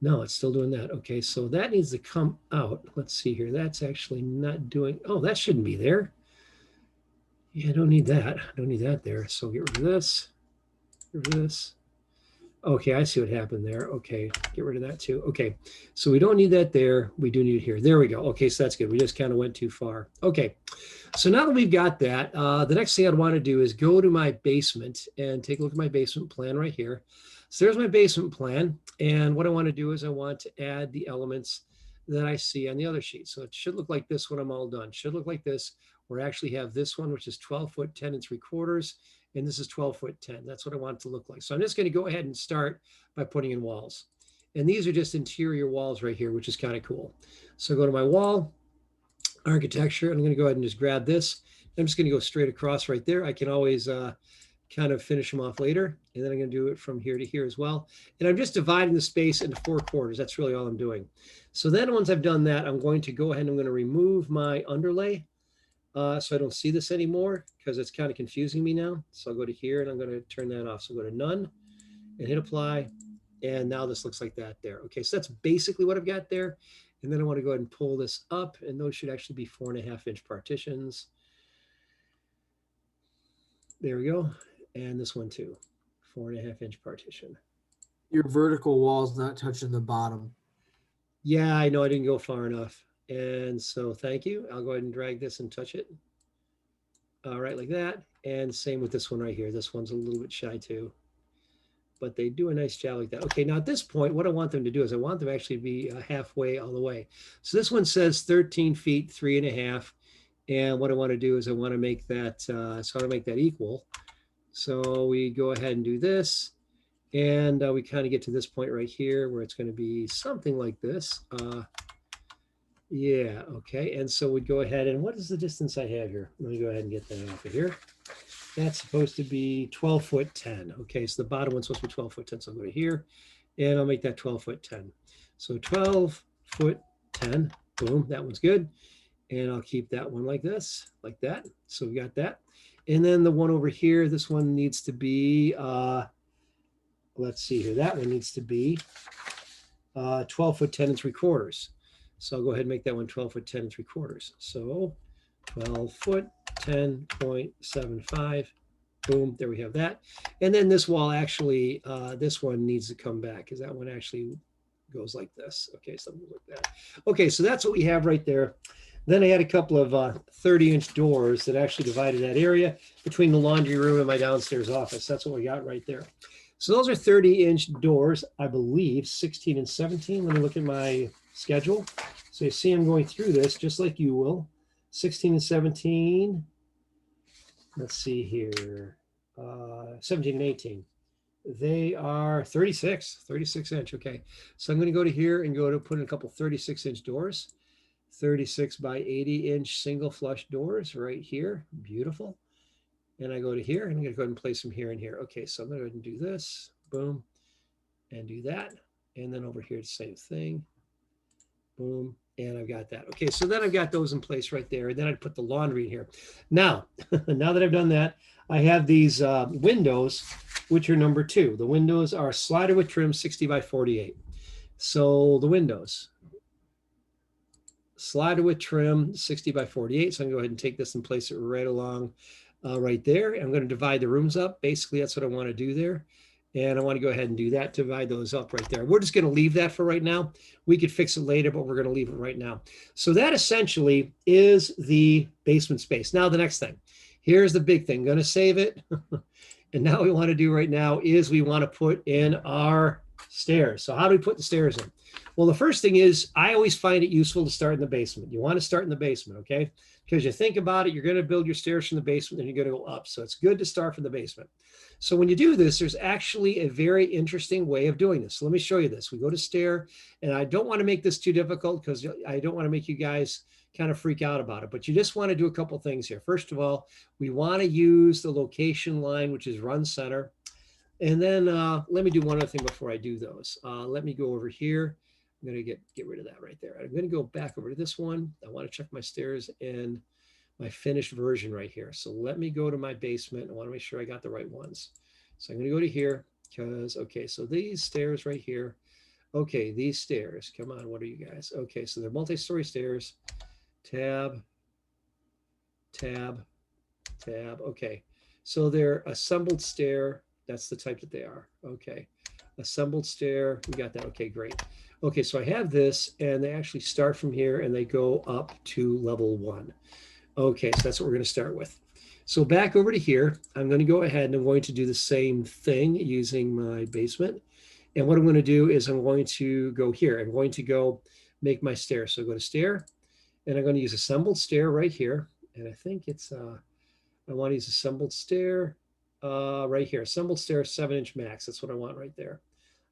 No, it's still doing that. Okay, so that needs to come out. Let's see here. That's actually not doing, oh, that shouldn't be there. Yeah, I don't need that. I don't need that there. So get rid of this. Get rid of this. Okay, I see what happened there. Okay, get rid of that too. Okay, so we don't need that there. We do need it here. There we go. Okay, so that's good. We just kind of went too far. Okay, so now that we've got that, the next thing I'd want to do is go to my basement and take a look at my basement plan right here. So there's my basement plan. And what I want to do is I want to add the elements that I see on the other sheet. So it should look like this when I'm all done. It should look like this, where I actually have this one, which is 12 foot 10 3/4. And this is 12 foot 10. That's what I want it to look like. So I'm just going to go ahead and start by putting in walls. And these are just interior walls right here, which is kind of cool. So go to my wall, architecture, and I'm going to go ahead and just grab this. I'm just going to go straight across right there. I can always kind of finish them off later. And then I'm going to do it from here to here as well. And I'm just dividing the space into 4 quarters. That's really all I'm doing. So then once I've done that, I'm going to go ahead and I'm going to remove my underlay. So I don't see this anymore because it's kind of confusing me now. So I'll go to here and I'm going to turn that off. So go to none and hit apply. And now this looks like that there. Okay, so that's basically what I've got there. And then I want to go ahead and pull this up. And those should actually be 4.5 inch partitions. There we go. And this one too, 4.5 inch partition. Your vertical wall's not touching the bottom. Yeah, I know I didn't go far enough. And so thank you. I'll go ahead and drag this and touch it. All right, like that. And same with this one right here. This one's a little bit shy too, but they do a nice job like that. Okay, now at this point, what I want them to do is I want them to actually be halfway all the way. So this one says 13 feet, 3.5. And what I want to do is I want to make that, so I want to make that equal. So we go ahead and do this. And we kind of get to this point right here where it's going to be something like this. Yeah, okay. And so we'd go ahead and what is the distance I have here? Let me go ahead and get that off of here. That's supposed to be 12 foot 10. Okay, so the bottom one's supposed to be 12 foot 10. So I'll go to here and I'll make that 12 foot 10. So 12 foot 10, boom, that one's good. And I'll keep that one like this, like that. So we got that. And then the one over here, this one needs to be, let's see here, that one needs to be 12 foot 10 and 3/4. So I'll go ahead and make that one 12 foot 10 and 3/4. So 12 foot 10.75. Boom, there we have that. And then this wall actually, this one needs to come back because that one actually goes like this. Okay, something like that. Okay, so that's what we have right there. Then I had a couple of 30-inch doors that actually divided that area between the laundry room and my downstairs office. That's what we got right there. So those are 30-inch doors, I believe, 16 and 17. Let me look at my schedule. So you see I'm going through this just like you will. 16 and 17. Let's see here. 17 and 18. They are 36 inch. Okay. So I'm going to go to here and go to put in a couple 36-inch doors. 36 by 80-inch single flush doors right here. Beautiful. And I go to here and I'm going to go ahead and place them here and here. Okay, so I'm going to go ahead and do this. Boom. And do that. And then over here, the same thing. Boom. And I've got that. Okay, so then I've got those in place right there. And then I'd put the laundry in here. Now, now that I've done that, I have these windows, which are number 2. The windows are slider with trim 60 by 48. So the windows, slider with trim 60 by 48. So I'm going to go ahead and take this and place it right along right there. I'm going to divide the rooms up. Basically, that's what I want to do there. And I want to go ahead and do that, divide those up right there. We're just going to leave that for right now. We could fix it later, but we're going to leave it right now. So that essentially is the basement space. Now, the next thing, here's the big thing. I'm going to save it. And now what we want to do right now is we want to put in our stairs. So how do we put the stairs in? Well, the first thing is I always find it useful to start in the basement. You want to start in the basement, okay? Because you think about it, you're going to build your stairs from the basement and you're going to go up. So it's good to start from the basement. So when you do this, there's actually a very interesting way of doing this. So let me show you this. We go to Stair, and I don't want to make this too difficult because I don't want to make you guys kind of freak out about it, but you just want to do a couple things here. First of all, we want to use the location line, which is run center. And then let me do one other thing before I do those. Let me go over here. I'm going to get rid of that right there. I'm going to go back over to this one. I want to check my stairs and my finished version right here. So let me go to my basement. I want to make sure I got the right ones. So I'm going to go to here because, okay, so these stairs right here. Okay, these stairs, come on, what are you guys? Okay, so they're multi-story stairs. Tab, tab, tab. Okay, so they're assembled stair. That's the type that they are. Okay, assembled stair. We got that. Okay, great. Okay, so I have this, and they actually start from here, and they go up to level 1. Okay, so that's what we're going to start with. So back over to here, I'm going to go ahead and I'm going to do the same thing using my basement. And what I'm going to do is I'm going to go here. I'm going to go make my stair. So go to Stair, and I'm going to use assembled stair right here. And I think it's, I want to use assembled stair right here. Assembled stair 7-inch max. That's what I want right there.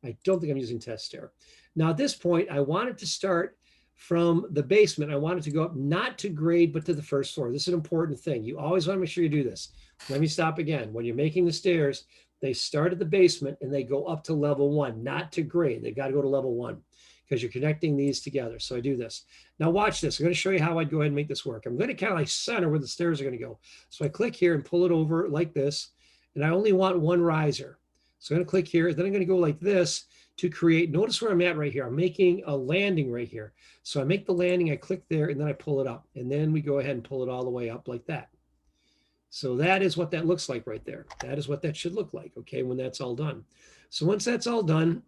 I don't think I'm using test stair. Now at this point, I want it to start from the basement. I want it to go up, not to grade, but to the first floor. This is an important thing. You always want to make sure you do this. Let me stop again. When you're making the stairs, they start at the basement and they go up to level 1, not to grade. They've got to go to level 1 because you're connecting these together. So I do this. Now watch this. I'm going to show you how I'd go ahead and make this work. I'm going to kind of like center where the stairs are going to go. So I click here and pull it over like this. And I only want one riser. So I'm going to click here. Then I'm going to go like this to create, notice where I'm at right here. I'm making a landing right here. So I make the landing, I click there, and then I pull it up. And then we go ahead and pull it all the way up like that. So that is what that looks like right there. That is what that should look like, okay, when that's all done. So once that's all done,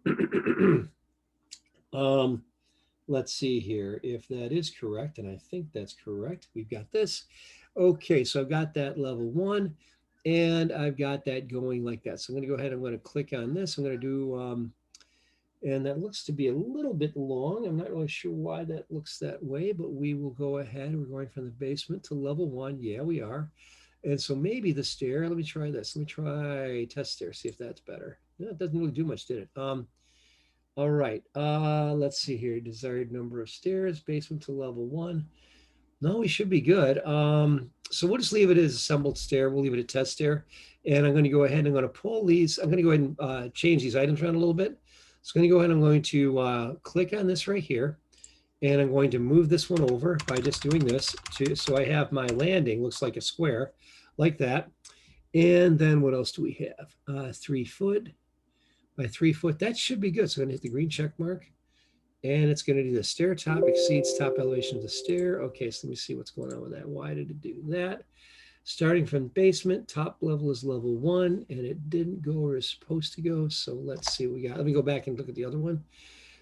let's see here if that is correct. And I think that's correct. We've got this. Okay, so I've got that level 1. And I've got that going like that. So I'm going to go ahead. I'm going to click on this. I'm going to do, and that looks to be a little bit long. I'm not really sure why that looks that way, but we will go ahead. We're going from the basement to level 1. Yeah, we are. And so maybe the stair, let me try this. Let me try test stair, see if that's better. No, it doesn't really do much, did it? All right, let's see here. Desired number of stairs, basement to level 1. No, we should be good. So we'll just leave it as assembled stair. We'll leave it at test stair. And I'm going to go ahead and I'm going to pull these. I'm going to go ahead and change these items around a little bit. So I'm going to go ahead and I'm going to click on this right here. And I'm going to move this one over by just doing this so I have my landing looks like a square like that. And then what else do we have? 3 foot by 3 foot. That should be good. So I'm going to hit the green check mark. And it's going to do the stair top exceeds top elevation of the stair. Okay, so let me see what's going on with that. Why did it do that? Starting from basement, top level is level 1, and it didn't go where it's supposed to go. So let's see what we got. Let me go back and look at the other one.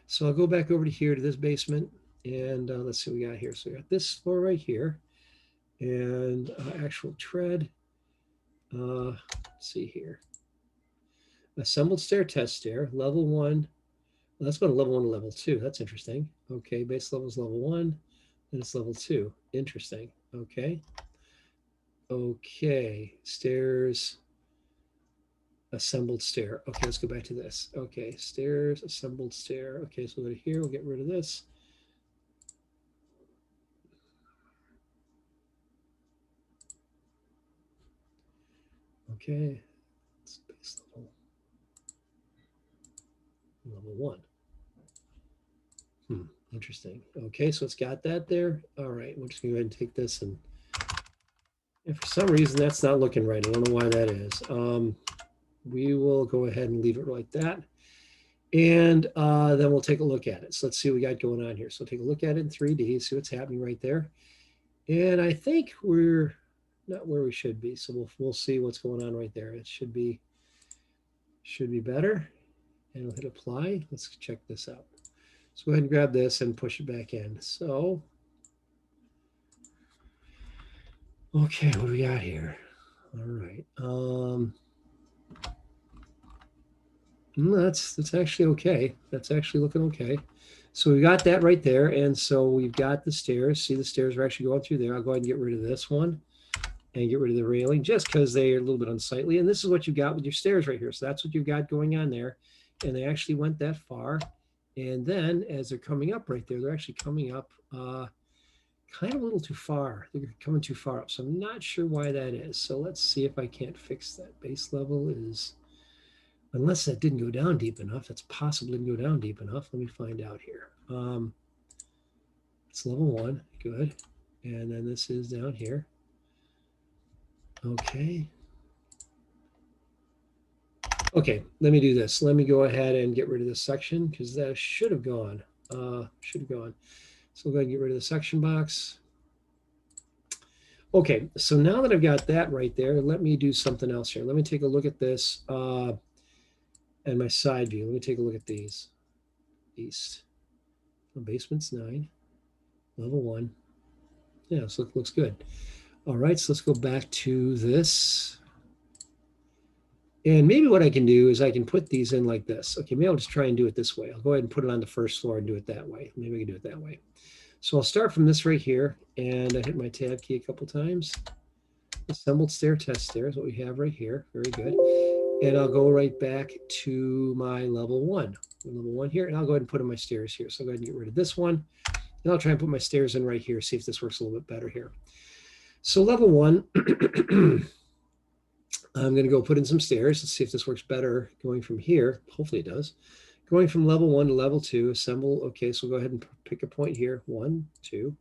So I'll go back over to here to this basement, and let's see what we got here. So we got this floor right here, and actual tread. Let's see here. Assembled stair, test stair, level 1. Well, let's go to level 1 to level 2. That's interesting. Okay, base level is level 1, and it's level 2. Interesting. Okay. Okay, stairs, assembled stair. Okay, let's go back to this. Okay, stairs, assembled stair. Okay, so we'll go to here. We'll get rid of this. Okay, it's base level 1. Interesting. Okay, so it's got that there. All right, we're just gonna go ahead and take this, and for some reason that's not looking right. I don't know why that is. We will go ahead and leave it like that. And then we'll take a look at it. So let's see what we got going on here. So take a look at it in 3D, see what's happening right there. And I think we're not where we should be. So we'll see what's going on right there. It should be better. And we'll hit apply. Let's check this out. So go ahead and grab this and push it back in. So, okay, what do we got here? All right. That's actually okay. That's actually looking okay. So we got that right there. And so we've got the stairs. See, the stairs are actually going through there. I'll go ahead and get rid of this one and get rid of the railing just because they are a little bit unsightly. And this is what you've got with your stairs right here. So that's what you've got going on there. And they actually went that far. And then as they're coming up right there, they're actually coming up kind of a little too far. They're coming too far up. So I'm not sure why that is. So let's see if I can't fix that. Base level is, unless that didn't go down deep enough, that's possibly didn't go down deep enough. Let me find out here. It's level 1, good. And then this is down here. Okay. Okay, let me do this. Let me go ahead and get rid of this section because that should have gone. So we'll go ahead and get rid of the section box. Okay, so now that I've got that right there, let me do something else here. Let me take a look at this and my side view. Let me take a look at these. East. Well, basement's 9. Level 1. Yeah, so it looks good. All right, so let's go back to this. And maybe what I can do is I can put these in like this. Okay, maybe I'll just try and do it this way. I'll go ahead and put it on the first floor and do it that way. Maybe I can do it that way. So I'll start from this right here, and I hit my tab key a couple times. Assembled stair, test stair is what we have right here. Very good. And I'll go right back to my level 1. Level 1 here, and I'll go ahead and put in my stairs here. So I'll go ahead and get rid of this one. And I'll try and put my stairs in right here, see if this works a little bit better here. So level 1, I'm going to go put in some stairs. Let's see if this works better going from here. Hopefully it does. Going from level 1 to level 2, assemble. Okay, so we'll go ahead and pick a point here. 1, 2.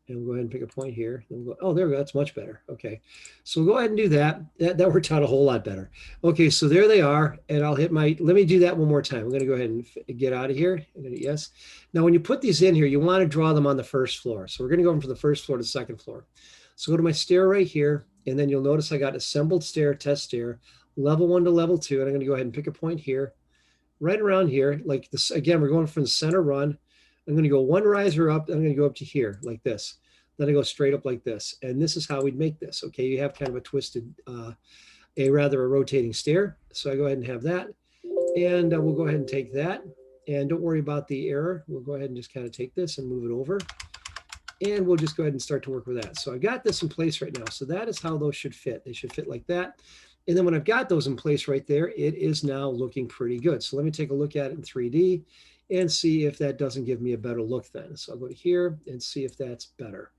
And we'll go ahead and pick a point here. Then we'll go, oh, there we go. That's much better. Okay, so we'll go ahead and do that. That worked out a whole lot better. Okay, so there they are. And I'll hit my, let me do that one more time. I'm going to go ahead and get out of here. I'm going to, yes. Now, when you put these in here, you want to draw them on the first floor. So we're going to go from the first floor to the second floor. So go to my stair right here. And then you'll notice I got assembled stair, test stair, level 1 to level 2. And I'm going to go ahead and pick a point here, right around here. Like this, again, we're going from the center run. I'm going to go one riser up. I'm going to go up to here like this. Then I go straight up like this. And this is how we'd make this. Okay, you have kind of a twisted, a rotating stair. So I go ahead and have that. And we'll go ahead and take that. And don't worry about the error. We'll go ahead and just kind of take this and move it over. And we'll just go ahead and start to work with that. So I've got this in place right now. So that is how those should fit. They should fit like that. And then when I've got those in place right there, it is now looking pretty good. So let me take a look at it in 3D and see if that doesn't give me a better look then. So I'll go to here and see if that's better.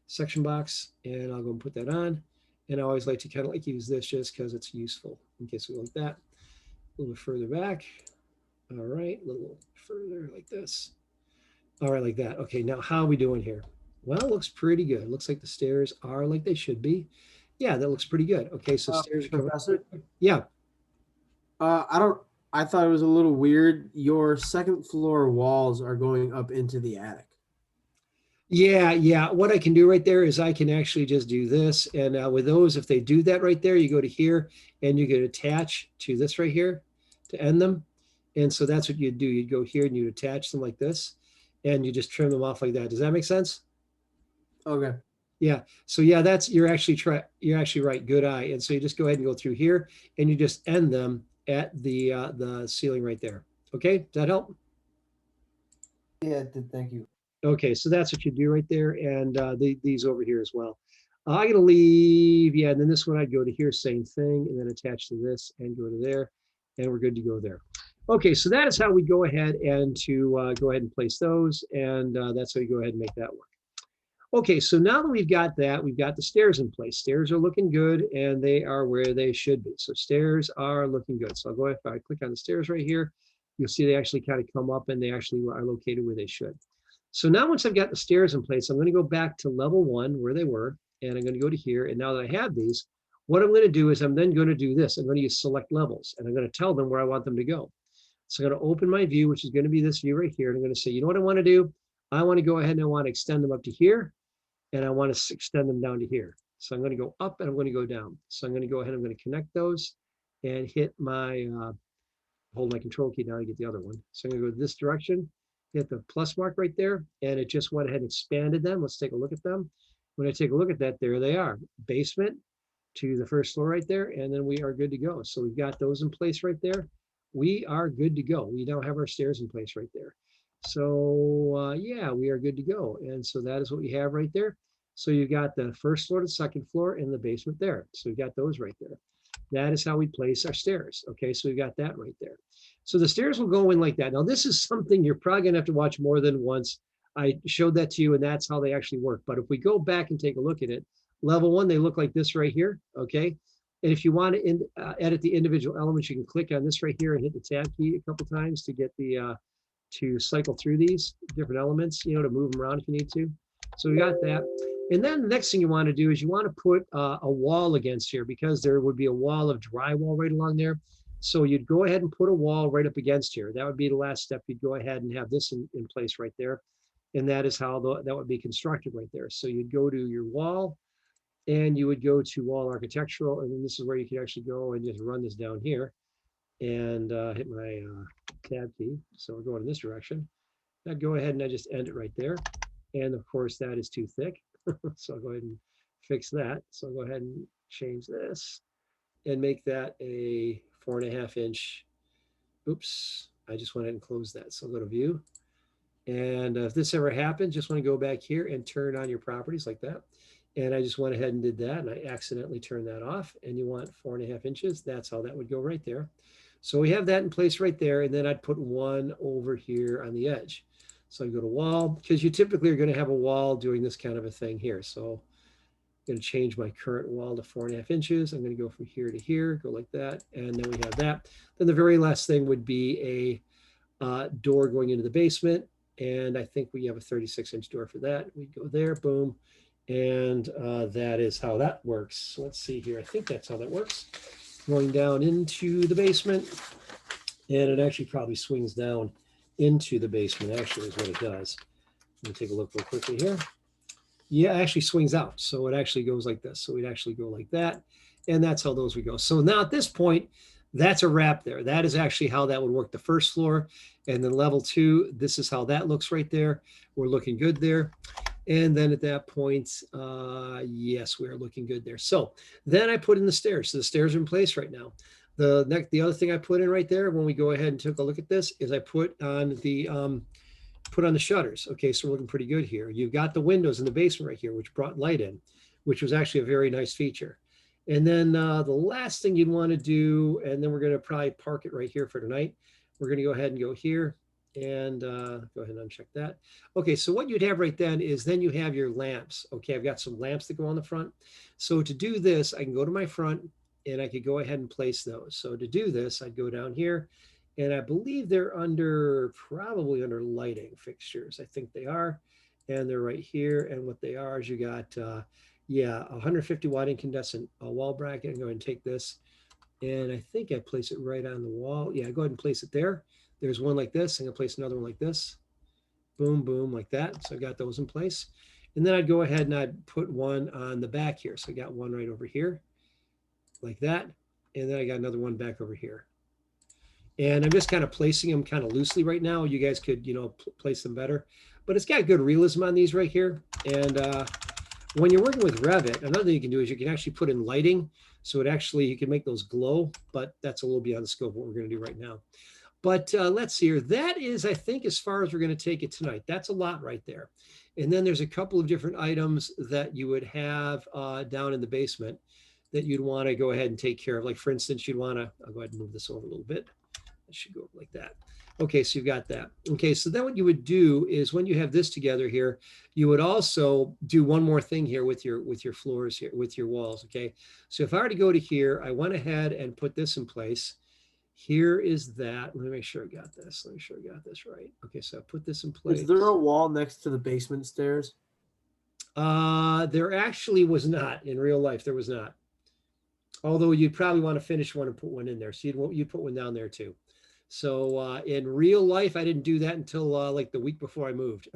section box, and I'll go and put that on. And I always like to kind of like use this just because it's useful in case we go like that. A little bit further back. All right, a little further like this. All right, like that. Okay, now how are we doing here? Well, it looks pretty good. Looks like the stairs are like they should be. Yeah, that looks pretty good. Okay, so stairs are coming. Professor, Yeah. I don't. I thought it was a little weird. Your second floor walls are going up into the attic. Yeah, yeah. What I can do right there is I can actually just do this. And with those, if they do that right there, you go to here and you can attach to this right here to end them. And so that's what you'd do. You'd go here and you'd attach them like this and you just trim them off like that. Does that make sense? Okay. Yeah. So yeah, that's you're actually right. Good eye. And so you just go ahead and go through here and you just end them at the ceiling right there. Okay, does that help? Yeah, it did. Thank you. Okay, so that's what you do right there, and these over here as well. I'm gonna leave, yeah, and then this one I'd go to here, same thing, and then attach to this and go to there, and we're good to go there. Okay, so that is how we go ahead and go ahead and place those, and that's how you go ahead and make that work. Okay, so now that we've got that, we've got the stairs in place. Stairs are looking good, and they are where they should be. So stairs are looking good. So I'll go ahead, if I click on the stairs right here, you'll see they actually kind of come up and they actually are located where they should. So now once I've got the stairs in place, I'm going to go back to level 1 where they were, and I'm going to go to here. And now that I have these, what I'm going to do is I'm then going to do this. I'm going to use select levels, and I'm going to tell them where I want them to go. So I'm going to open my view, which is going to be this view right here. And I'm going to say, you know what I want to do? I want to go ahead and I want to extend them up to here, and I want to extend them down to here. So I'm going to go up and I'm going to go down. So I'm going to go ahead and I'm going to connect those and hit my, hold my control key down to get the other one. So I'm going to go this direction, hit the plus mark right there, and it just went ahead and expanded them. Let's take a look at them. When I take a look at that, there they are. Basement to the first floor right there, and then we are good to go. So we've got those in place right there. We are good to go. We now have our stairs in place right there. So yeah, we are good to go. And so that is what we have right there. So you got the first floor to second floor and the basement there. So we got those right there. That is how we place our stairs. Okay, so we got that right there. So the stairs will go in like that. Now this is something you're probably gonna have to watch more than once. I showed that to you and that's how they actually work. But if we go back and take a look at it, level 1, they look like this right here, okay? And if you want to edit the individual elements, you can click on this right here and hit the tab key a couple times to get the, to cycle through these different elements, you know, to move them around if you need to. So we got that. And then the next thing you want to do is you want to put a wall against here because there would be a wall of drywall right along there. So you'd go ahead and put a wall right up against here. That would be the last step. You'd go ahead and have this in place right there. And that is how that would be constructed right there. So you'd go to your wall and you would go to wall architectural. And then this is where you can actually go and just run this down here and hit my tab key. So we're going in this direction. I'd go ahead and I just end it right there. And of course that is too thick. So I'll go ahead and fix that. So I'll go ahead and change this and make that a 4.5 inch. Oops, I just went ahead and close that. So I'll go to view. And if this ever happens, just want to go back here and turn on your properties like that. And I just went ahead and did that and I accidentally turned that off and you want 4.5 inches. That's how that would go right there. So we have that in place right there. And then I'd put one over here on the edge. So I go to wall because you typically are going to have a wall doing this kind of a thing here. So I'm going to change my current wall to 4.5 inches. I'm going to go from here to here, go like that. And then we have that. Then the very last thing would be a door going into the basement. And I think we have a 36-inch door for that. We go there, boom. And that is how that works. So let's see here. I think that's how that works. Going down into the basement. And it actually probably swings down into the basement, actually, is what it does. Let me take a look real quickly here. Yeah, it actually swings out. So it actually goes like this. So we'd actually go like that. And that's how those would go. So now at this point, that's a wrap there. That is actually how that would work the first floor. And then level 2, this is how that looks right there. We're looking good there. And then at that point, yes, we're looking good there. So then I put in the stairs. So the stairs are in place right now. The other thing I put in right there when we go ahead and took a look at this is I put on the shutters. Okay, so we're looking pretty good here. You've got the windows in the basement right here, which brought light in, which was actually a very nice feature. And then the last thing you'd want to do, and then we're going to probably park it right here for tonight. We're going to go ahead and go here And go ahead and uncheck that. Okay, so what you'd have right then is then you have your lamps. Okay, I've got some lamps that go on the front. So to do this, I can go to my front and I could go ahead and place those. So to do this, I'd go down here and I believe they're under, probably under lighting fixtures. I think they are. And they're right here. And what they are is you got, yeah, 150 watt incandescent wall bracket. I'm going to take this and I think I place it right on the wall. Yeah, go ahead and place it there. There's one like this. I'm gonna place another one like this. Boom, boom, like that. So I got those in place. And then I'd go ahead and I'd put one on the back here. So I got one right over here, like that. And then I got another one back over here. And I'm just kind of placing them kind of loosely right now. You guys could, you know, place them better. But it's got good realism on these right here. And when you're working with Revit, another thing you can do is you can actually put in lighting. So it actually, you can make those glow, but that's a little beyond the scope of what we're going to do right now. But let's see here. That is, I think, as far as we're going to take it tonight. That's a lot right there. And then there's a couple of different items that you would have down in the basement that you'd want to go ahead and take care of. Like, for instance, you'd want to, I'll go ahead and move this over a little bit. It should go like that. Okay, so you've got that. Okay, so then what you would do is when you have this together here, you would also do one more thing here with your floors here, with your walls, okay? So if I were to go to here, I went ahead and put this in place. Here is that. Let me make sure I got this. Let me make sure I got this right. Okay, so I put this in place. Is there a wall next to the basement stairs? There actually was not. In real life, there was not. Although you'd probably want to finish one and put one in there. So you'd put one down there too. So in real life, I didn't do that until like the week before I moved.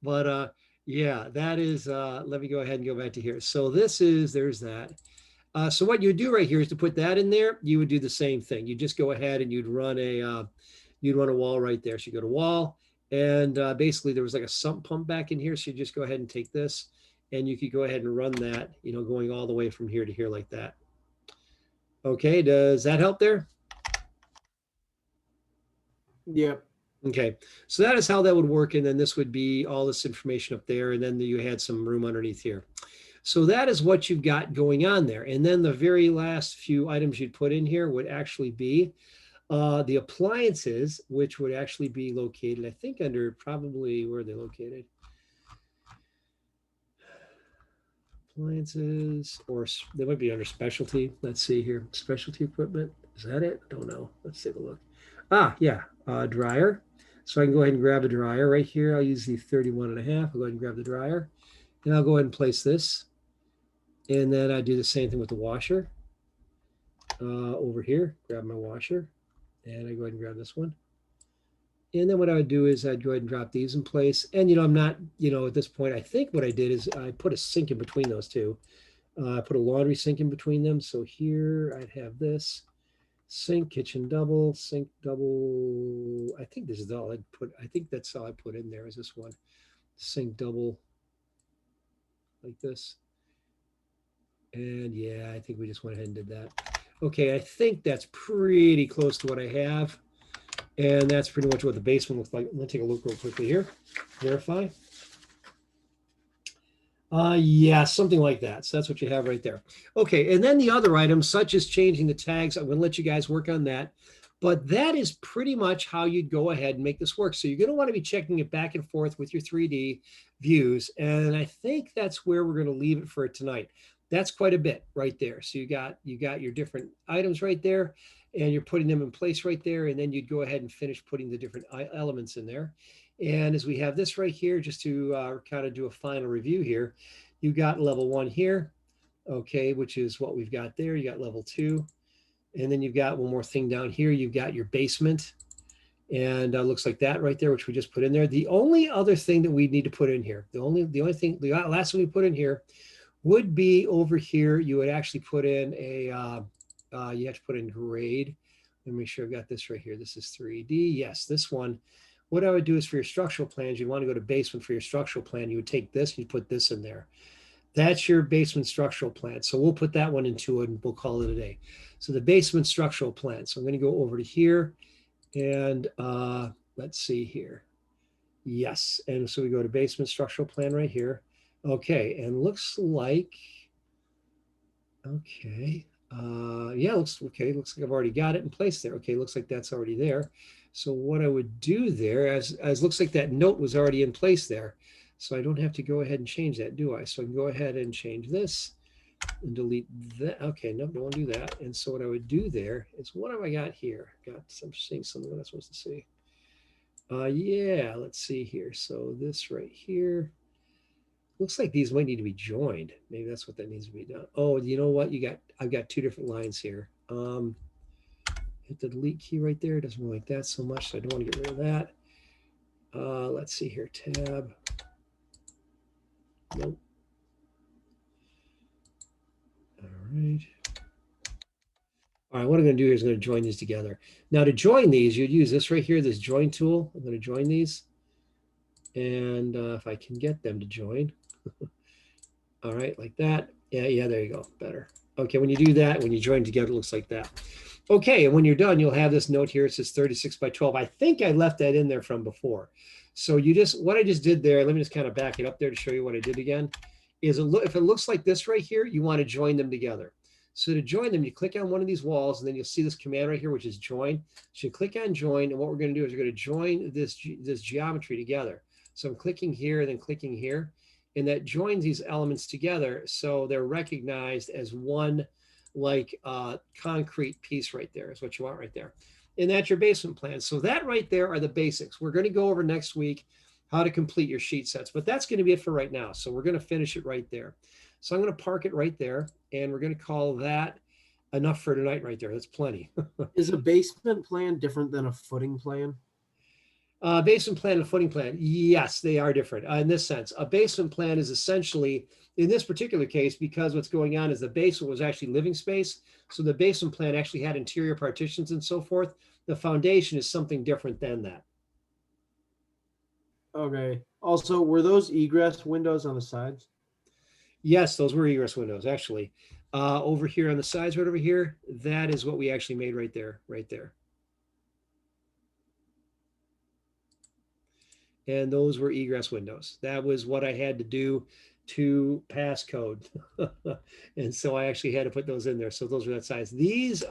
But yeah, that is, let me go ahead and go back to here. So this is, there's that. So what you would do right here is to put that in there. You would do the same thing. You just go ahead and you'd run a wall right there. So you go to wall, and basically there was like a sump pump back in here. So you just go ahead and take this, and you could go ahead and run that, you know, going all the way from here to here like that. Okay, does that help there? Yep. Okay, so that is how that would work. And then this would be all this information up there. And then you had some room underneath here. So that is what you've got going on there. And then the very last few items you'd put in here would actually be the appliances, which would actually be located, I think, under probably, where are they located? Appliances, or they might be under specialty. Let's see here. Specialty equipment. Is that it? Don't know. Let's take a look. Ah, yeah, dryer. So I can go ahead and grab a dryer right here. I'll use the 31.5. I'll go ahead and grab the dryer. And I'll go ahead and place this. And then I do the same thing with the washer. Over here, grab my washer. And I go ahead and grab this one. And then what I would do is I'd go ahead and drop these in place. And, you know, I'm not, you know, at this point, I think what I did is I put a sink in between those two. I put a laundry sink in between them. So here I'd have this. Sink, kitchen double, sink double. I think this is all I'd put. I think that's all I put in there is this one. Sink double like this. And yeah, I think we just went ahead and did that. Okay, I think that's pretty close to what I have. And that's pretty much what the basement looks like. Let me take a look real quickly here. Verify. Yeah, something like that. So that's what you have right there. Okay, and then the other items, such as changing the tags, I'm going to let you guys work on that. But that is pretty much how you'd go ahead and make this work. So you're going to want to be checking it back and forth with your 3D views. And I think that's where we're going to leave it for tonight. That's quite a bit right there. So you got your different items right there, and you're putting them in place right there. And then you'd go ahead and finish putting the different elements in there. And as we have this right here, just to kind of do a final review here, you got level 1 here, okay, which is what we've got there. You got level 2. And then you've got one more thing down here. You've got your basement. And looks like that right there, which we just put in there. The only other thing that we need to put in here, the only thing, the last thing we put in here would be over here. You would actually put in a, you have to put in grade. Let me make sure I've got this right here. This is 3D. Yes, this one. What I would do is for your structural plans, you want to go to basement for your structural plan. You would take this, you put this in there. That's your basement structural plan. So we'll put that one into it and we'll call it a day. So the basement structural plan. So I'm going to go over to here and let's see here. Yes. And so we go to basement structural plan right here. Okay. And looks like, okay. Yeah, looks okay. Looks like I've already got it in place there. Okay. Looks like that's already there. So what I would do there, as looks like that note was already in place there. So I don't have to go ahead and change that, do I? So I can go ahead and change this and delete that. Okay, no, don't want to do that. And so what I would do there is, what have I got here? I'm seeing something I'm not supposed to see. Yeah, let's see here. So this right here, looks like these might need to be joined. Maybe that's what that needs to be done. Oh, you know what? I've got two different lines here. Hit the delete key right there. It doesn't like that so much, so I don't want to get rid of that. Let's see here, tab. Nope. All right. All right, what I'm going to do here is I'm going to join these together. Now to join these, you'd use this right here, this join tool. I'm going to join these. And if I can get them to join. All right, like that. Yeah, there you go, better. Okay, when you do that, when you join together, it looks like that. Okay, and when you're done, you'll have this note here. It says 36 by 12. I think I left that in there from before. So what I just did there, let me just kind of back it up there to show you what I did again, is if it looks like this right here, you want to join them together. So to join them, you click on one of these walls, and then you'll see this command right here, which is join. So you click on join, and what we're going to do is we're going to join this geometry together. So I'm clicking here and then clicking here, and that joins these elements together so they're recognized as one concrete piece right there is what you want right there. And that's your basement plan. So that right there are the basics. We're going to go over next week how to complete your sheet sets, but that's going to be it for right now. So we're going to finish it right there. So I'm going to park it right there, and we're going to call that enough for tonight right there. That's plenty. Is a basement plan different than a footing plan? Basement plan and footing plan, yes, they are different in this sense. A basement plan is essentially, in this particular case, because what's going on is the basement was actually living space. So the basement plan actually had interior partitions and so forth. The foundation is something different than that. Okay. Also, were those egress windows on the sides? Yes, those were egress windows, actually. Over here on the sides, right over here, that is what we actually made right there, right there. And those were egress windows. That was what I had to do to pass code. And so I actually had to put those in there. So those were that size. These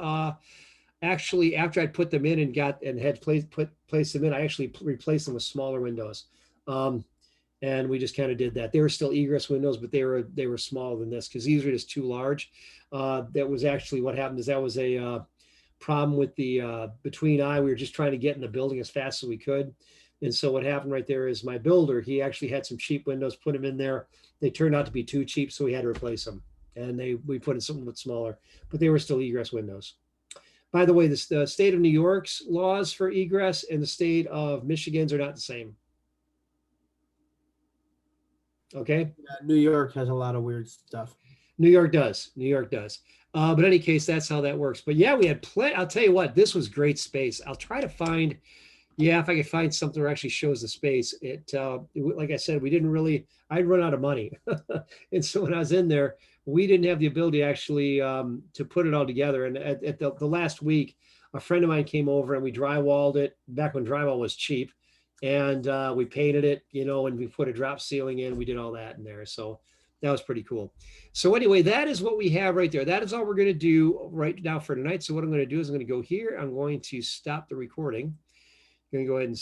actually, after I put them in and had placed them in, I actually replaced them with smaller windows. And we just kind of did that. They were still egress windows, but they were smaller than this because these were just too large. That was actually what happened is that was a problem with the between eye. We were just trying to get in the building as fast as we could. And so what happened right there is my builder, he actually had some cheap windows, put them in there. They turned out to be too cheap, so we had to replace them. And we put in something that's smaller, but they were still egress windows. By the way, the state of New York's laws for egress and the state of Michigan's are not the same. Okay. Yeah, New York has a lot of weird stuff. New York does. New York does. But in any case, that's how that works. But yeah, we had I'll tell you what, this was great space. I'll try to find. Yeah, if I could find something that actually shows the space, like I said, I'd run out of money. And so when I was in there, we didn't have the ability actually to put it all together. And at the last week, a friend of mine came over and we drywalled it back when drywall was cheap. And we painted it, and we put a drop ceiling in, we did all that in there. So that was pretty cool. So anyway, that is what we have right there. That is all we're going to do right now for tonight. So what I'm going to do is I'm going to go here. I'm going to stop the recording. I'm going to go ahead and